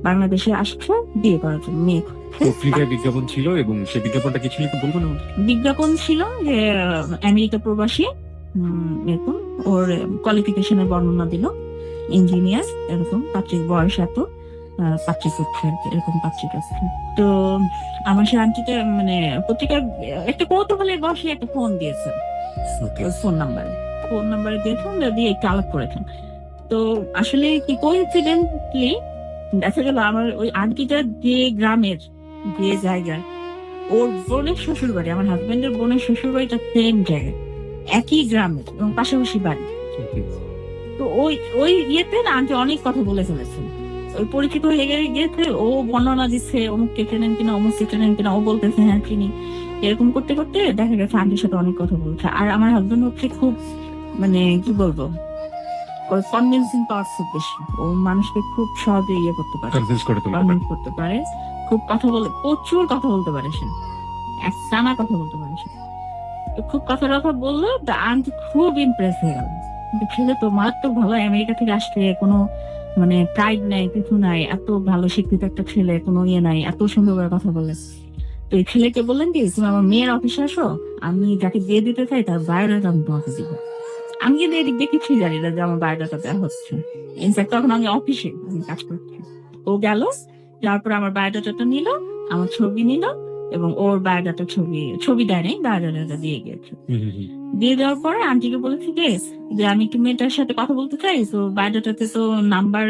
বাংলাদেশে আসছে বিয়ে করার জন্য মেয়ে। পত্রিকায় বিজ্ঞাপন ছিল, এবং সেই বিজ্ঞাপনটা কি ছিল একটু বলবো না? বিজ্ঞাপন ছিল যে আমেরিকা প্রবাসী, এরকম ওর কোয়ালিফিকেশনের বর্ণনা দিল, ইঞ্জিনিয়ার, এরকম পাত্রীর বয়স এত, পাত্রী করছে এরকম পাত্রী করছে। তো আমার সে আন্টিটা মানে পত্রিকার একটা কৌতূহলের বসে একটা ফোন দিয়েছে Okay. ফোন নাম্বারে দিয়েছেন, দিয়ে একটু আলাপ করেছেন। তো আসলে কি কোইন্সিডেন্টলি দেখা গেল আমার ওই আন্টিটা যে গ্রামের, যে জায়গায়, ওর বোনের শ্বশুর বাড়ি, আমার হাজবেন্ডের বোনের শ্বশুর বাড়িটা সেম জায়গায়, একই গ্রামের এবং পাশাপাশি বাড়ি। Okay. তো ওই ওই ইয়েতে না আন্টি অনেক কথা বলে ফেলেছেন, ওই পরিচিত হয়ে গিয়েছে। ও বর্ণনা দিচ্ছে অমুককে চেনেন কিনা, অমুককে চেনেন কিনা, ও বলতেছে হ্যাঁ চিনি। এরকম করতে করতে দেখা গেছে আন্টির সাথে অনেক কথা বলছে। আর আমার হাজবেন্ড হচ্ছে খুব, মানে কি বলবো, কনভিন্সিং পাওয়ার খুব বেশি। ও মানুষকে খুব সহজে ইয়ে করতে পারে, Convince করে তুলতে পারে। কনভিন্স করতে পারে। খুব কথা বলে, প্রচুর কথা বলতে পারে সে, একটানা কথা বলতে পারে সে। তো খুব কথা বললো, তা আন্টি খুব ইমপ্রেস হয়ে গেল। কিন্তু ছেলে তো মারাত্মক ভালো, আমেরিকা থেকে আসছে, কোনো মানে প্রাইড নাই, কিছু নাই, এত ভালো শিক্ষিত একটা ছেলে, কোনো ইয়ে নাই, এত সুন্দর করে কথা বলে। তো এই ছেলেকে বললেন কি, তুমি আমার মেয়ের অফিসে আসো, আমি যাকে দিয়ে দিতে চাই তার বায়োডাটা আমি তোমাকে দিব। আমি কিন্তু এদিক দিয়ে কিছুই জানি না যে আমার বায়োডাটা দেওয়া হচ্ছে। ইনফ্যাক্ট তখন আমি অফিসে আমি কাজ করছি। ও গেল, যাওয়ার পর আমার বায়োডাটাটা নিল, আমার ছবি নিল, এবং ওর বায়োডাটা ছবি দেয় নাই, বায়োডাটা দিয়ে গিয়েছে। দিয়ে দেওয়ার পরে আন্টিকে বলেছি যে আমি একটু মেয়েটার সাথে কথা বলতে চাই, তো বায়োডাটাতে তো নাম্বার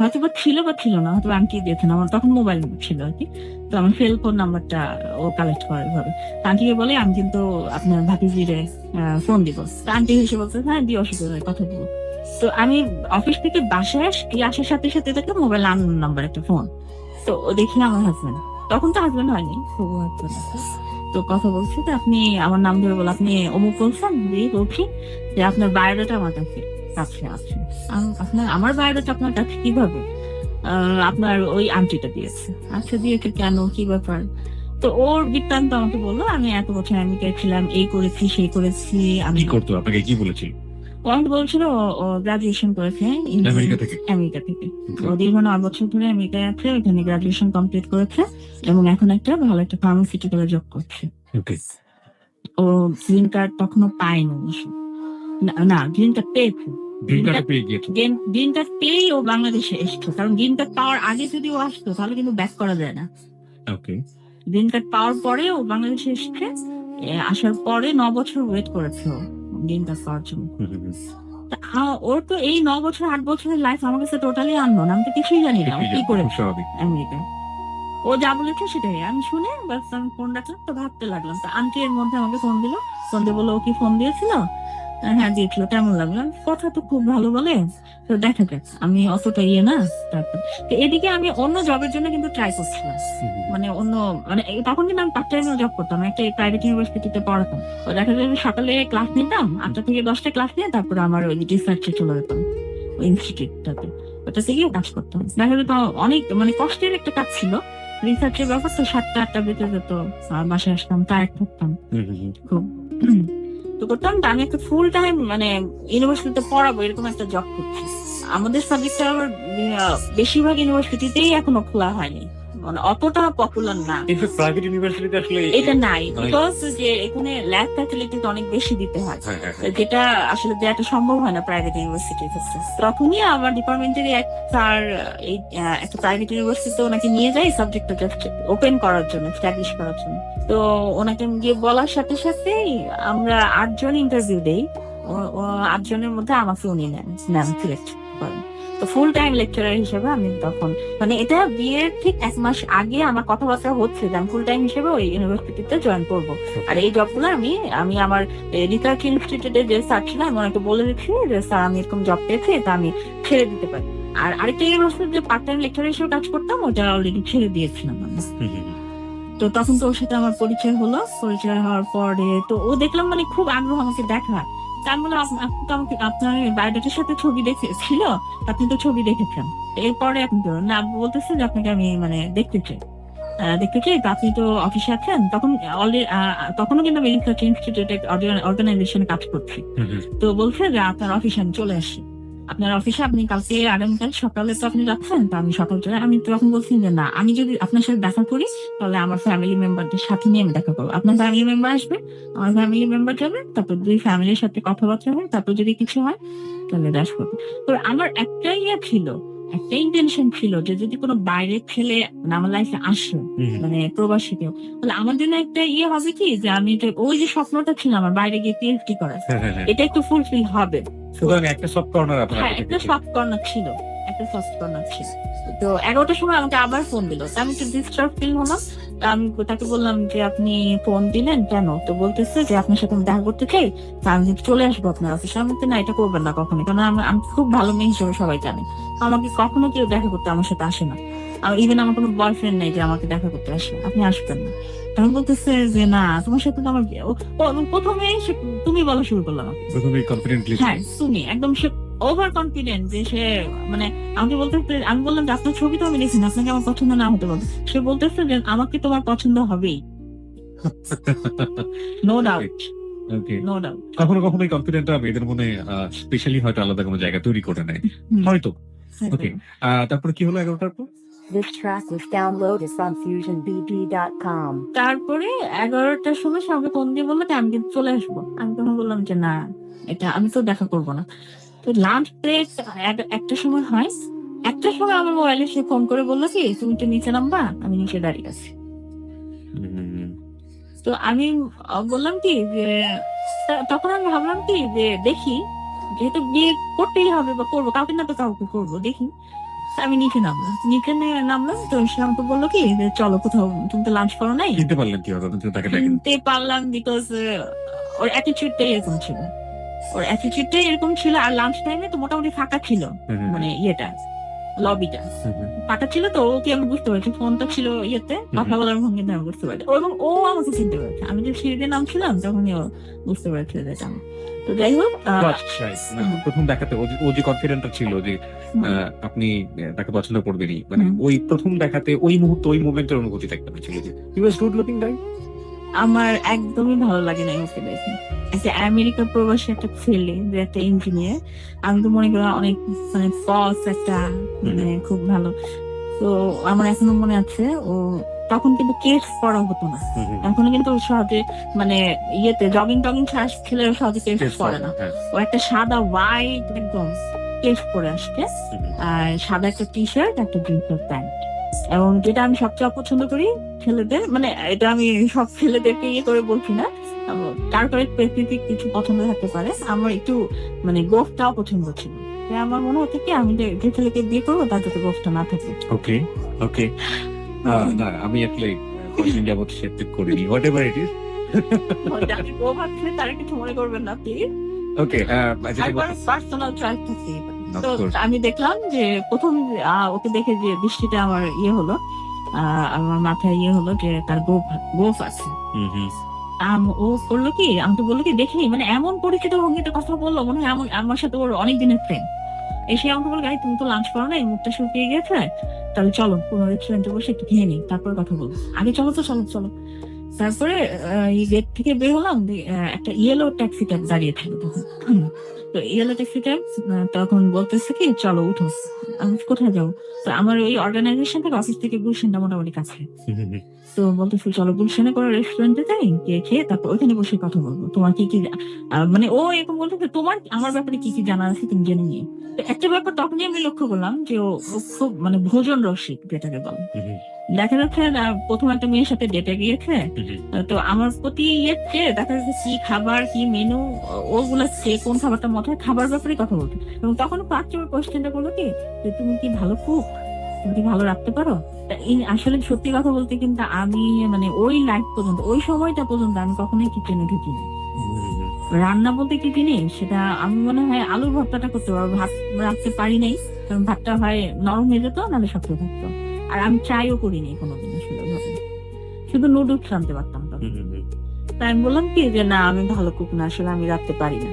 হয়তো বা ছিল বা ছিল না, হয়তো আন্টি দিয়েছেন, আমার তখন মোবাইল ছিল আর কি। তো আমার সেল ফোন নাম্বারটা ও কালেক্ট করে ভাবে। আন্টিকে বলে আমি কিন্তু আপনার ভাতিজিরে ফোন দিব। তো আন্টি হিসেবে বলছে হ্যাঁ দিয়ে, অসুবিধা নেই, কথা দিব। তো আমি অফিস থেকে বাসায় আসার সাথে সাথে দেখে মোবাইল আননোন নাম্বার একটা ফোন। তো ও দেখি আমার হাজবেন্ড, তখন তো হাজবেন্ড হয়নি, তবু হাজবেন্ড আছে। তো কথা বলছি যে আপনি আমার নাম ধরে বলে আপনি অমুক বলছেন, দিয়ে বলছি যে আপনার বায়োডাটা আমার কাছে আছে। আমার বায়োডাটা আপনার কাছে কিভাবে? আপনার ওই আন্টিটা দিয়েছে। আচ্ছা দিয়েছে কেন, কি ব্যাপার? তো ওর বৃত্তান্ত আমাকে বললো, আমি এত বছর আমেরিকায় ছিলাম, এই করেছি সেই করেছি। আমি কি করতো, আপনাকে কি বলেছিল? ও আমাকে বলছিল ও গ্রাজুয়েশন করেছে আমেরিকা থেকে? আমেরিকা থেকে। ও দীর্ঘ 9 বছর ধরে আমেরিকায় আছে, ওখানে গ্রাজুয়েশন কমপ্লিট করেছে এবং এখন একটা ভালো একটা ফার্মাসিউটিক্যালে জব করছে। Okay. ও গ্রিন কার্ড তখনো পায়নি অবশ্য। না গ্রিন কার্ড পেয়েছে। গ্রিন কার্ড পেয়ে গিয়েছে। গ্রিন কার্ড পেয়েই ও বাংলাদেশে এসছে, কারণ গ্রিন কার্ড পাওয়ার আগে যদি ও আসতো তাহলে কিন্তু ব্যাক করা যায় না। Okay. গ্রিন কার্ড পাওয়ার পরে ও বাংলাদেশে এসছে। আসার পরে 9 বছর ওয়েট করেছে ও গ্রিন কার্ড পাওয়ার জন্য। তা ওর তো এই 9 বছর 8 বছরের লাইফ আমার কাছে টোটালি আননোন, আমি তো কিছুই জানি না ও কি করে স্বাভাবিক। আমেরিকায়। ও যা বলেছে সেটাই আমি শুনে বাস আমি ফোন রাখলাম, তো ভাবতে লাগলাম। তো আন্টি এর মধ্যে আমাকে ফোন দিল, ফোন দিয়ে বললো ও কি ফোন দিয়েছিল? হ্যাঁ দিয়েছিল, কেমন লাগলো? কথা তো খুব ভালো বলে, তো দেখা যাক, আমি অতটা ইয়ে না। তারপর তো এদিকে আমি অন্য জবের জন্য কিন্তু ট্রাই করছিলাম, মানে অন্য, মানে তখন কিন্তু আমি পার্ট টাইমে জব করতাম, একটা প্রাইভেট ইউনিভার্সিটিতে পড়াতাম। তো দেখা যায় আমি সকালে ক্লাস নিতাম, 8টা থেকে 10টা ক্লাস নিয়ে তারপরে আমার ওই রিসার্চে চলে যেতাম ওই ইনস্টিটিউটটাতে, ওটাতে গিয়ে কাজ করতাম। দেখা যেত অনেক মানে কষ্টের একটা কাজ ছিল, রিসার্চের ব্যাপার তো। 7টা 8টা বেজে যেত, বাসায় আসতাম, টায়ার্ড থাকতাম খুব। তো করতাম, আমি একটা ফুল টাইম মানে ইউনিভার্সিটিতে পড়াবো এরকম একটা জব করছি। আমাদের সাবজেক্টটা আবার বেশিরভাগ ইউনিভার্সিটিতেই এখনো খোলা হয়নি, মানে অতটা পপুলার না। প্রাইভেট ইউনিভার্সিটিতে আসলে এটা নাই, বিকজ যে এখানে ল্যাব ফ্যাসিলিটি অনেক বেশি দিতে হয়, যেটা আসলে দেওয়াটা সম্ভব হয় না প্রাইভেট ইউনিভার্সিটি। তখনই আমার ডিপার্টমেন্টের এক স্যার এই একটা প্রাইভেট ইউনিভার্সিটিতে ওনাকে নিয়ে যায় সাবজেক্টটা জাস্ট ওপেন করার জন্য, স্ট্যাবলিশ করার জন্য। তো ওনাকে গিয়ে বলার সাথে সাথে আমরা 8 জন ইন্টারভিউ দেই, ও 8 জনের মধ্যে আমাকে উনি নেন সিলেক্ট করেন। তো ফুল টাইম লেকচারার হিসেবে আমি তখন, মানে এটা বিয়ের ঠিক 1 মাস আগে আমার কথাবার্তা হচ্ছে যে আমি ফুল টাইম হিসেবে ওই ইউনিভার্সিটিতে জয়েন করবো। আর এই জবগুলো আমি আমার রিসার্চ ইনস্টিটিউটে যে স্যার ছিল আমি ওনাকে বলে দিচ্ছি যে স্যার আমি এরকম জব পেয়েছি, এটা আমি ছেড়ে দিতে পারি। আর আরেকটা ইউনিভার্সিটিতে যে পার্ট টাইম লেকচারার হিসেবে কাজ করতাম ওটা অলরেডি ছেড়ে দিয়েছিলাম আমি। তো তখন তো ওর সাথে আমার পরিচয় হলো, পরিচয় হওয়ার পরে তো ও দেখলাম মানে খুব আগ্রহ আমাকে দেখা। তার মানে আপনি তো আমাকে আপনার বায়োডাটার সাথে ছবি দেখেছিল, আপনি তো ছবি দেখেছেন, এরপরে আপনি তো না বলতেছে যে আপনাকে আমি মানে দেখতে চাই। তো আপনি তো অফিসে আছেন তখন অলরেডি, তখনও কিন্তু আমি রিসার্চ ইনস্টিটিউটে অর্গানাইজেশনে কাজ করছি। তো বলছে যে আপনার অফিসে আমি চলে আসি, আপনার অফিসে আপনি কালকে আগামীকাল সকালে তো আপনি যাচ্ছেন, তো আমি সকাল চলে। আমি তো তখন বলছি যে না, আমি যদি আপনার সাথে দেখা করি তাহলে আমার ফ্যামিলি মেম্বারদের সাথে নিয়ে আমি দেখা করবো। আপনার ফ্যামিলি মেম্বার আসবে, আমার ফ্যামিলি মেম্বার যাবে, তারপর 2 ফ্যামিলির সাথে কথাবার্তা হয়, তারপর যদি কিছু হয় তাহলে দেখা করবো। তো আমার একটাই ইয়ে ছিল একটা ইন্টেনশন ছিল যে যদি কোনো বাইরের ছেলে মানে আমার লাইফে আসে, মানে প্রবাসী কেউ, তাহলে আমার জন্য একটা ইয়ে হবে কি যে আমি ওই যে স্বপ্নটা ছিল আমার বাইরে গিয়ে পিএইচডি করার, এটা একটু ফুলফিল হবে। সুতরাং একটা সফট কর্নার আপনার হ্যাঁ, একটা সফট কর্নার ছিল, একটা সফট কর্নার ছিল। তো 11টার সময় আমাকে আবার ফোন দিল, তো আমি একটু ডিস্টার্ব ফিল হলাম। তো আমি তাকে বললাম যে আপনি ফোন দিলেন কেন? তো বলতেছে যে আপনার সাথে আমি দেখা করতে চাই, তা আমি চলে আসবো আপনার অফিসে। আমি বলতে, না, এটা করবেন না কখনো, কারণ আমি খুব ভালো মেয়ে হিসেবে সবাই জানে আমাকে কখনো কেউ দেখা করতে আমার সাথে আসে না। ইভেন আমার কোনো বয়ফ্রেন্ড নেই যে আমাকে দেখা করতে আসে, আপনি আসবেন না। তখন বলতেছে যে না, তোমার সাথে তো আমার প্রথমে তুমি বলা শুরু করলাম। প্রথমে কনফিডেন্টলি, হ্যাঁ, তুমি একদম ওভার কনফিডেন্ট যে সে মানে আমাকে বলতেছে, আমি বললাম যে আপনার ছবি তো আমি দেখি না, আপনাকে আমার পছন্দ না হতে পারে। সে বলতেছে যে আমাকে তোমার পছন্দ হবেই, no doubt, okay. No doubt. কখনো কখনো এই কনফিডেন্টটা মেয়েদের মনে স্পেশালি হয়তো আলাদা কোনো জায়গা তৈরি করে নেয় হয়তো। ওকে, তারপরে কি হলো 11টার পর? This track was downloaded from FusionBD.com. তারপরে 11টার সময় সে আমাকে ফোন দিয়ে বললো যে আমি কিন্তু চলে আসবো। আমি তখন বললাম যে না, এটা আমি তো দেখা করবো না। তো লাঞ্চ ব্রেক একটার সময় হয়, একটার সময় আমার মোবাইলে সে ফোন করে বললো কি তুমি তো নিচে নামবা, আমি নিচে দাঁড়িয়ে আছি। তো আমি বললাম কি যে তখন আমি ভাবলাম কি যে দেখি, যেহেতু বিয়ে করতেই হবে বা করবো, কাউকে না তো কাউকে করবো, দেখি। তো আমি নিচে নামলাম, নামলাম। তো সে আমাকে বললো কি যে চলো কোথাও, তুমি তো লাঞ্চ করো নাই। কিনতে পারলেন কি হবে তাকে দেখেন? কিনতে পারলাম বিকজ ওর অ্যাটিটিউডটাই এরকম ছিল, ওর অ্যাটিটিউডটাই এরকম ছিল। আর লাঞ্চ টাইমে তো মোটামুটি ফাঁকা ছিল, মানে ইয়েটা লবিটা ফাঁকা ছিল। তো ওকে আমি বুঝতে পারছি, ফোনটা ছিল ইয়েতে, কথা বলার ভঙ্গিতে আমি বুঝতে পারছি। এবং ও আমাকে চিনতে পেরেছে, আমি যে সিঁড়িতে নামছিলাম তখনই ও বুঝতে পেরেছে যে এটা আমি। তো যাই হোক, প্রথম দেখাতে ও যে কনফিডেন্টটা ছিল যে আপনি তাকে পছন্দ করবেনই, মানে ওই প্রথম দেখাতে ওই মুহূর্তে ওই মোমেন্টের অনুভূতিটা একটা ছিল যে হি ওয়াজ গুড লুকিং গাই। আমার একদমই ভালো লাগে না ওকে দেখে। একটা আমেরিকা প্রবাসী একটা ছেলে, যে একটা ইঞ্জিনিয়ার, আমি তো মনে করি অনেক মানে পস একটা, মানে খুব ভালো। তো আমার এখনো মনে আছে, ও তখন কিন্তু কেস পড়া হতো না, এখন কিন্তু সহজে মানে ইয়েতে জগিং টগিং ছাড়া ছেলেরা সহজে কেস পড়ে না। ও একটা সাদা হোয়াইট একদম কেস পরে আসছে, আর সাদা একটা টি শার্ট, একটা জিন্সের প্যান্ট। এবং যেটা আমি সবচেয়ে অপছন্দ করি ছেলেদের, মানে এটা আমি সব ছেলেদেরকে ইয়ে করে বলছি না, কার করে স্পেসিফিক কিছু পছন্দ থাকতে পারে, আমার একটু মানে গোফটাও পছন্দ ছিল। আমার মনে হচ্ছে কি আমি যে ছেলেকে বিয়ে করবো তার যাতে গোফটা না থাকে। ওকে ওকে, না আমি আসলে কয়েকদিন যাবত সেটা করিনি, হোয়াট এভার ইট ইজ। আমি বউ ভাবছে, তারা কিছু মনে করবেন না প্লিজ। ওকে, পার্সোনাল চয়েস থাকে। তো আমি দেখলাম যে প্রথম ওকে দেখে যে দৃষ্টিটা আমার ইয়ে হলো, আমার মাথায় ইয়ে হলো যে তার গোফ আছে। ও করলো কি, আমাকে বললো কি দেখিনি, মানে এমন পরিচিত ভঙ্গিতে কথা বললো, মনে হয় আমার সাথে ওর অনেক দিনের ফ্রেন্ড। এসে আমাকে বললো তুমি তো লাঞ্চ করো না, এই মুখটা শুকিয়ে গেছে, তাহলে চলো কোনো রেস্টুরেন্টে বসে একটু খেয়ে নিই, তারপরে কথা বলবো। আগে চলো তো, চলো চলো। তারপরে এই গেট থেকে বের হলাম, একটা ইয়েলো ট্যাক্সি ক্যাব দাঁড়িয়ে ছিল তখন। তো ইয়েলো ট্যাক্সি ক্যাব তখন বলতেছে কি চলো উঠো। আমি কোথায় যাবো? তো আমার ওই অর্গানাইজেশন থেকে, অফিস থেকে গুলশানটা মোটামুটি কাছে। তো বলতেছি চলো গুলশানে কোনো রেস্টুরেন্টে যাই, গিয়ে খেয়ে তারপর ওইখানে বসে কথা বলবো। তোমার কি কি মানে ও এরকম বলতেছে, তোমার আমার ব্যাপারে কি কি জানা আছে তুমি জেনে নিয়ে। একটা ব্যাপার তখনই আমি লক্ষ্য করলাম যে ও খুব মানে ভোজন রসিক যেটাকে বলে। দেখা যাচ্ছে প্রথম একটা মেয়ের সাথে ডেটে গিয়েছে, তো আমার প্রতি ইয়েছে দেখা যাচ্ছে কি খাবার, কি মেনু, ওগুলা কোন খাবারটা মতো খাবার ব্যাপারে কথা বলতে। এবং তখন ফার্স্ট কোয়েশ্চেনটা করলো কি যে তুমি কি ভালো কুক, তুমি কি ভালো রাখতে পারো। আসলে সত্যি কথা বলতে কিন্তু আমি মানে ওই লাইফ পর্যন্ত, ওই সময়টা পর্যন্ত আমি কখনোই কিচেনে ঢুকিনি। রান্না বলতে কি জিনিস সেটা আমি মনে হয় আলুর ভর্তাটা করতে পারবো, ভাত রাখতে পারি নাই, কারণ ভাতটা হয় নরম হয়ে যেত, নাহলে শক্ত থাকতো। আর আমি ট্রাইও করিনি কোনোদিন আসলে ভাবে, শুধু নুডলস রাঁধতে পারতাম তখন। তাই আমি বললাম কি যে না আমি ভালো কুক না, আসলে আমি রাখতে পারি না।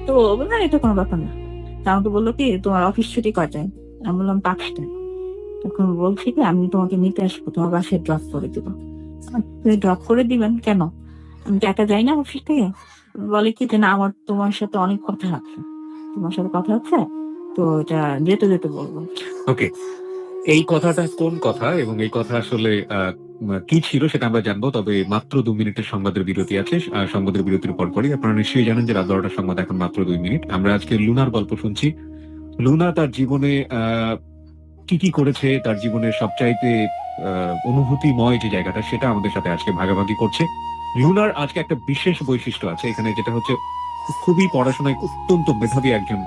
তো বললাম এটা কোনো ব্যাপার না। তা আমাকে বললো কি তোমার অফিস ছুটি কয়টায়? আমি বললাম 5টায়। তখন বলছি কি আমি তোমাকে নিতে আসবো, তোমার বাসায় ড্রপ করে দিব। ড্রপ করে দিবেন কেন? আমি একা যাই না অফিস থেকে? বলে কি যে না আমার তোমার সাথে অনেক কথা আছে, তোমার সাথে কথা আছে, তো এটা যেতে যেতে বলবো। ওকে, এই কথাটা কোন কথা এবং এই কথা আসলে কি ছিল সেটা আমরা জানবো, তবে মাত্র 2 মিনিটের সংবাদের বিরতি আছে। সংবাদের বিরতির পরপরই আপনারা নিশ্চয়ই জানেন যে রাত 12টার সংবাদ এখন মাত্র 2 মিনিট। আমরা আজকে লুনার গল্প শুনছি। লুনা তার জীবনে কি কি করেছে, তার জীবনের সবচাইতে অনুভূতিময় যে জায়গাটা, সেটা আমাদের সাথে আজকে ভাগাভাগি করছে। লুনার আজকে একটা বিশেষ বৈশিষ্ট্য আছে এখানে, যেটা হচ্ছে খুবই পড়াশোনায় অত্যন্ত মেধাবী একজন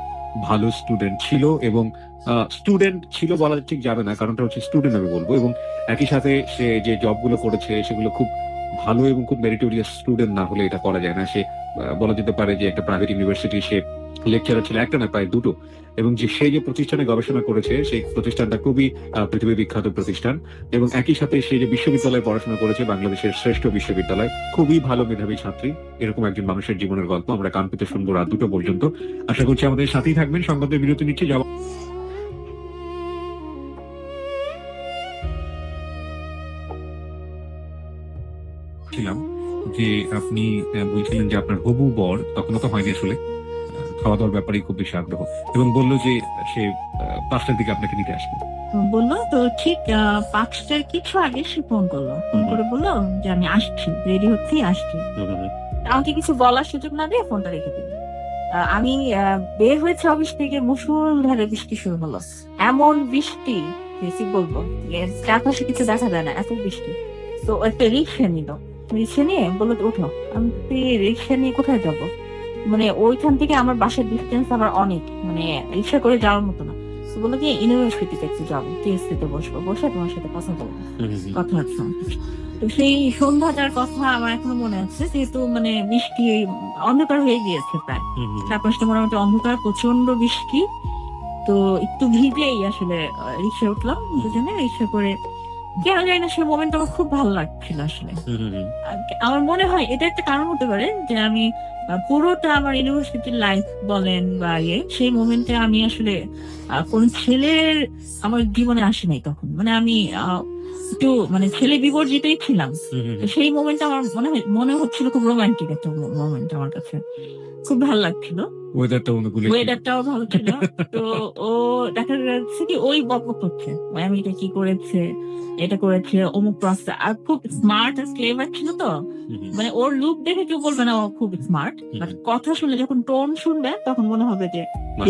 ভালো স্টুডেন্ট ছিল, এবং স্টুডেন্ট ছিল বলা ঠিক যাবে না, কারণটা হচ্ছে স্টুডেন্ট আমি বলবো, এবং একই সাথে সে যে জবগুলো করেছে সেগুলো খুব ভালো এবং খুব মেরিটোরিয়াস স্টুডেন্ট না হলে এটা করা যায় না। সে বলা যেতে পারে যে একটা প্রাইভেট ইউনিভার্সিটি সে লেকচারার ছিল, একটা না প্রায় দুটো, এবং যে সে যে প্রতিষ্ঠানে গবেষণা করেছে সেই প্রতিষ্ঠানটা খুবই পৃথিবী বিখ্যাত প্রতিষ্ঠান, এবং একই সাথে সে যে বিশ্ববিদ্যালয়ে পড়াশোনা করেছে, বাংলাদেশের শ্রেষ্ঠ বিশ্ববিদ্যালয়, খুবই ভালো মেধাবী ছাত্রী। এরকম একজন মানুষের জীবনের গল্প আমরা কান পেতে শুনবো রাত 2টো পর্যন্ত। আশা করছি আমাদের সাথেই থাকবেন। সংবাদের বিরতি নিচ্ছে যাব ছিলাম যে আপনি বলছিলেন যে আপনার হবু বর তখনও তো হয়নি আসলে, খাওয়া দাওয়ার ব্যাপারে খুব বেশি আগ্রহ, এবং বললো যে সে 5টার দিকে আপনাকে নিতে আসবে। বললো তো ঠিক 5টার কিছু আগে সে ফোন করলো, ফোন করে বললো যে আমি আসছি, রেডি হচ্ছি, আসছি। আমাকে কিছু বলার সুযোগ না দিয়ে ফোনটা রেখে দিল। আমি বের হয়েছে অফিস থেকে, মুষলধারে বৃষ্টি শুরু হলো। এমন বৃষ্টি যে কি বলবো, চারপাশে কিছু দেখা যায় না, এত বৃষ্টি। তো একটা রিক্সা নিল, রিক্সা নিয়ে বললো উঠো। আমি রিক্সা নিয়ে কোথায় যাব, মানে ওইখান থেকে আমার বাসার ডিস্টেন্স আমার অনেক, মানে রিক্সা করে যাওয়ার মতো না। তো বললো কি ইউনিভার্সিটিতে একটু যাবো, টিএসসিতে বসবো, বসে তোমার সাথে কথা বলবো, কথা হচ্ছে। তো সেই সন্ধ্যাটার কথা আমার এখনো মনে আছে, যেহেতু মানে বৃষ্টি অন্ধকার হয়ে গিয়েছে প্রায়, চারপাশটা মোটামুটি অন্ধকার, প্রচন্ড বৃষ্টি। তো একটু ভিজেই আসলে রিক্সা উঠলাম দুজনে, রিক্সা করে। কেন জানি না সেই মোমেন্ট আমার খুব ভালো লাগছিল আসলে। আমার মনে হয় এটা একটা কারণ হতে পারে যে আমি পুরোটা আমার ইউনিভার্সিটির লাইফ বলেন বা সেই মোমেন্টে আমি আসলে কোন ছেলের আমার জীবনে আসে নাই তখন, মানে আমি একটু মানে ছেলে বিবর্জিতই ছিলাম। তো সেই মোমেন্টটা আমার মনে হচ্ছিল খুব রোমান্টিক একটা মোমেন্ট আমার কাছে, খুব ভালো লাগছিল। ওয়েদারটা অনুকূলে, ওয়েদারটাও ভালো ছিল। তো ও দেখা যাচ্ছে কি ওই বকবক করছে, আমি এটা কি করেছে, এটা করেছে, অমুক প্রসেস, আর খুব স্মার্ট আর ক্লেভার ছিল। তো মানে ওর লুক দেখে কেউ বলবে না ও খুব স্মার্ট, বাট কথা শুনলে যখন টোন শুনবে তখন মনে হবে যে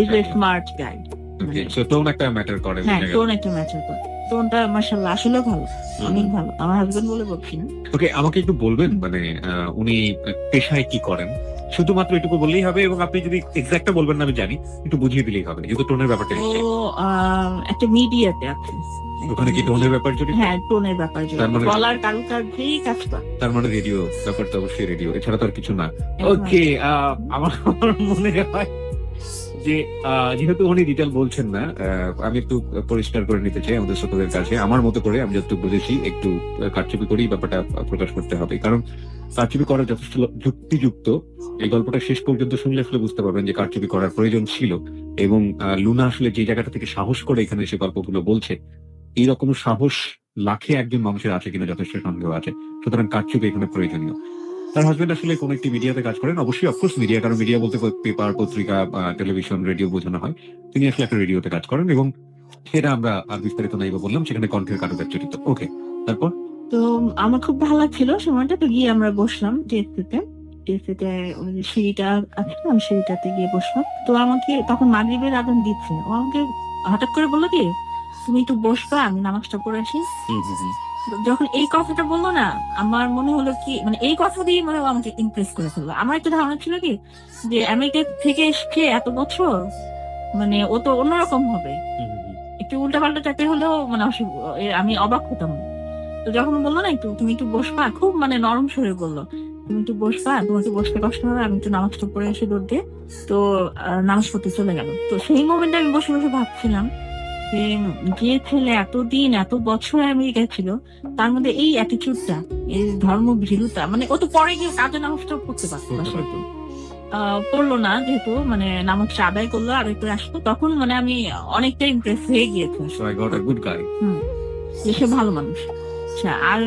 is a smart guy. So tone একটা ম্যাটার করে। হ্যাঁ, টোন একটা ম্যাটার করে। টোনটা মাশাআল্লাহ আসলে ভালো, অনেক ভালো। আমার হাজবেন্ড বলে বলছি না। ওকে, আমাকে একটু বলবেন মানে উনি পেশায় কি করেন, শুধুমাত্র এটুকু বললেই হবে, এবং আপনি যদি এক্সাক্টটা বলবেন না আমি জানি, একটু বুঝিয়ে দিলেই হবে, যেহেতু টোনের ব্যাপারটা ও নিশ্চয়ই। একটা মিডিয়াতে আছে। ওখানে কি টোনের ব্যাপার জড়িত? হ্যাঁ, টোনের ব্যাপার জড়িত, তার মানে- গলার কারুকার্যেই কাজ করে। তার মানে রেডিও ব্যাপারটা অবশ্যই রেডিও, এছাড়া তো আর কিছু না। ওকে, আমার মনে হয় যে যেহেতু উনি ডিটেল বলছেন না, আমি একটু পরিষ্কার করে নিতে চাই আমাদের শ্রোতাদের কাছে। আমার মতো করে আমি যতটুকু বুঝেছি, একটু কারচুপি করেই ব্যাপারটা প্রকাশ করতে হবে, কারণ কারচুপি করা যথেষ্ট যুক্তিযুক্ত। এই গল্পটা শেষ পর্যন্ত শুনলে আসলে বুঝতে পারবেন যে কারচুপি করার প্রয়োজন ছিল, এবং লুনা আসলে যে জায়গাটা থেকে সাহস করে এখানে এসে গল্পগুলো বলছে, এইরকম সাহস লাখে একজন মানুষের আছে কিনা যথেষ্ট সন্দেহ আছে। সুতরাং কারচুপি এখানে প্রয়োজনীয়। তার হাজবেন্ড আসলে কোন একটি মিডিয়াতে কাজ করেন, অবশ্যই অফকোর্স মিডিয়া, কারণ মিডিয়া বলতে পেপার, পত্রিকা, টেলিভিশন, রেডিও বোঝানো হয়। তিনি আসলে একটা রেডিওতে কাজ করেন, এবং সেটা আমরা আর বিস্তারিত নাই বা বললাম, সেখানে কণ্ঠের কারুকার্য জড়িত। ওকে, তারপর? তো আমার খুব ভালো লাগছিল সময়টা। তো গিয়ে আমরা বসলাম টিএসসিতে, টিএসসিতে ওই যে সিঁড়িটা আছে না, আমি সিঁড়িটাতে গিয়ে বসলাম। তো আমাকে তখন মাগরিবের আজান দিচ্ছে, ও আমাকে হঠাৎ করে বললো কি তুমি একটু বসবা, আমি নামাজটা পড়ে আসি। যখন এই কথাটা বললো না, আমার মনে হলো কি মানে এই কথা দিয়ে মনে হয় আমাকে ইমপ্রেস করে ফেললো। আমার একটা ধারণা ছিল কি যে আমেরিকা থেকে এসছে এত বছর, মানে ও তো অন্যরকম হবে, একটু উল্টাপাল্টা টাইপের হলেও মানে আমি অবাক হতাম। তো যখন বললো না একটু তুমি একটু বসবা, খুব মানে নরম সুরে বললো তুমি একটু বসবা, তোমাকে বসতে কষ্ট হবে, আমি একটু নামাজটা পড়ে এসে দৌড় দিয়ে। তো নামাজ পড়তে চলে গেল। তো সেই মোমেন্টে আমি বসে বসে ভাবছিলাম যে ছেলে এতদিন এত বছর আমেরিকায় ছিল, তার মধ্যে এই অ্যাটিটিউডটা, এই ধর্ম ভীরুতা, মানে ও তো পরে গিয়ে কাজে নামাজটা পড়তে পারতো না, সেহেতু পড়লো না, যেহেতু মানে নামাজটা আদায় করলো আর একটু আসতো, তখন মানে আমি অনেকটা ইমপ্রেস হয়ে গিয়েছি So I got a good guy. যে সে ভালো মানুষ। আচ্ছা, আর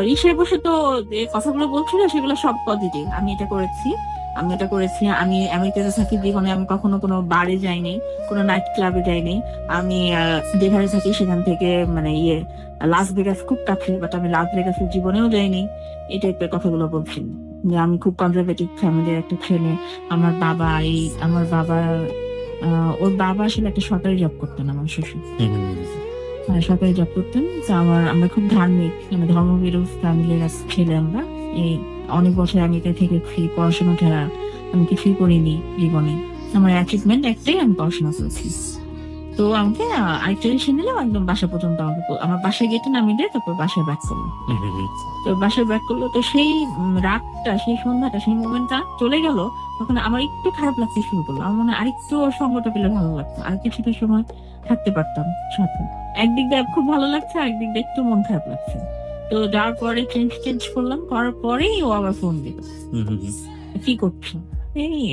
রিক্সায় বসে তো যে কথাগুলো বলছিল সেগুলো সব পজিটিভ। আমি এটা করেছি, আমি এটা করেছি, আমি আমেরিকাতে থাকি, জীবনে আমি কখনো কোনো বারে যাইনি, কোনো নাইট ক্লাবে যাইনি। আমি যেখানে থাকি সেখান থেকে মানে লাস ভেগাস খুব কাছে, বাট আমি লাস ভেগাসের জীবনেও যাইনি। এই টাইপের কথাগুলো বলছি যে আমি খুব কনজারভেটিভ ফ্যামিলির একটা ছেলে। আমার বাবা ওর বাবা আসলে একটা সরকারি জব করতেন, আমার শ্বশুর। সরকারি জব করতেন। তো আমরা খুব ধার্মিক, মানে ধর্মবিরোধ ফ্যামিলির ছেলে আমরা। এই অনেক বছর আমেরিকা থেকেছি, পড়াশোনা ছাড়া আমি কিছুই করিনি জীবনে। আমার অ্যাচিভমেন্ট একটাই, আমি পড়াশোনা করেছি। তো আমাকে আরেকটা ডিসিশন নিলাম, একদম বাসা পর্যন্ত আমার বাসায় গেটে নামিয়ে দিয়ে তারপর বাসায় ব্যাক করলো। তো বাসায় ব্যাক করলো, তো সেই রাতটা, সেই সন্ধ্যাটা, সেই মোমেন্টটা চলে গেল। তখন আমার একটু খারাপ লাগতে শুরু করলো। আমার মনে হয় আরেকটু ওর সঙ্গটা পেলে ভালো লাগতো, আর কিছুটা সময় থাকতে পারতাম সাথে। একদিক দিয়ে খুব ভালো লাগছে, আরেকদিক দিয়ে একটু মন খারাপ লাগছে। তো যাওয়ার পরে চেঞ্জ করলাম, করার পরেই ও আবার ফোন দিল, কি করছো?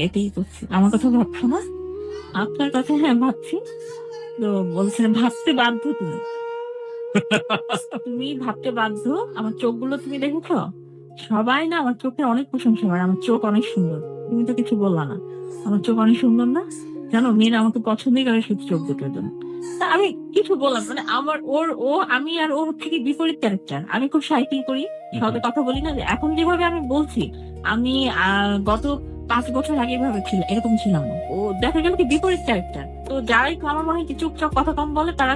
এটাই করছি। আমার কথা ভাবছো না? আপনার কথা হ্যাঁ ভাবছি। তো বলছেন ভাবতে বাধ্য তুমি, তুমি ভাবতে বাধ্য। আমার চোখগুলো তুমি দেখেছো? সবাই না আমার চোখে অনেক প্রশংসা করে, আমার চোখ অনেক সুন্দর। তুমি তো কিছু বললা না, আমার চোখ অনেক সুন্দর না? জানো, মেয়েরা আমাকে পছন্দই করে শুধু চোখ দুটোর জন্য। তা আমি কিছু বললাম, মানে আমার আমি আর ওর থেকে বিপরীত ক্যারেক্টার। আমি খুব সাইকেল করি, সাথে কথা বলি না। যে এখন যেভাবে আমি বলছি, আমি গত 5 বছর আগে এভাবে ছিল, এরকম ছিলাম না। ও দেখা গেল কি বিপরীত ক্যারেক্টার। তো যারাই আমার মনে হয় কি চুপচাপ কথা কম বলে, তারা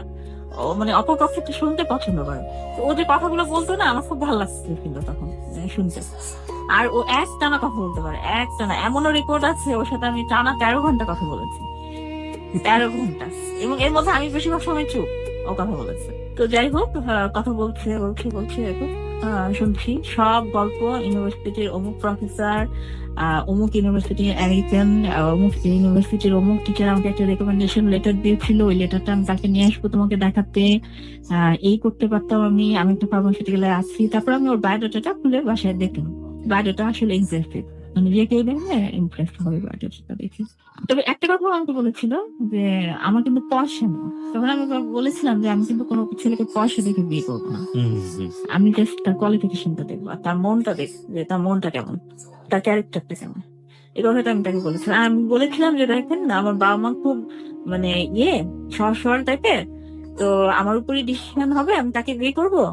মানে অপরপক্ষে শুনতে পছন্দ করে। তো ও যে কথাগুলো বলতো না, আমার খুব ভালো লাগছে কিন্তু তখন শুনতে। আর ও এক টানা কথা বলতে পারে, এক টানা। এমনও রেকর্ড আছে, ওর সাথে আমি টানা 13 ঘন্টা কথা বলেছি, 13 ঘন্টা। এবং এর মধ্যে আমি বেশিরভাগ সময় চুপ, ও কথা বলেছে। তো যাই হোক, কথা বলছে এরকম। শুনছি সব গল্প, ইউনিভার্সিটির অমুক প্রফেসর, অমুক ইউনিভার্সিটির আমেরিকান, অমুক ইউনিভার্সিটির অমুক টিচার আমাকে একটা রেকমেন্ডেশন লেটার দিয়েছিল, ওই লেটারটা আমি তাকে নিয়ে আসবো তোমাকে দেখাতে। এই করতে পারতাম আমি একটা ফার্মাসিউটিক্যালে আছি। তারপর আমি ওর বায়োডাটাটা খুলে বাসায় দেখলাম। বায়োডাটা আসলে ইমপ্রেসিভ, মানে যে কেউ দেখলে ইমপ্রেস হবে বায়োডাটাটা দেখে। তবে একটা কথা আমাকে বলেছিল যে আমার কিন্তু পয়সা নেই। তখন আমি বলেছিলাম যে আমি কিন্তু কোনো ছেলেকে পয়সা দেখে বিয়ে করবো না, আমি জাস্ট তার কোয়ালিফিকেশনটা দেখবো, আর তার মনটা দেখবো, যে তার মনটা কেমন, তার ক্যারেক্টারটা কেমন। এই কথাটা আমি তাকে বলেছিলাম। আর আমি বলেছিলাম যে দেখেন, আমার বাবা মা খুব মানে সহজ টাইপের, তো আমার উপরই ডিসিশন হবে, আমি তাকে বিয়ে করবো।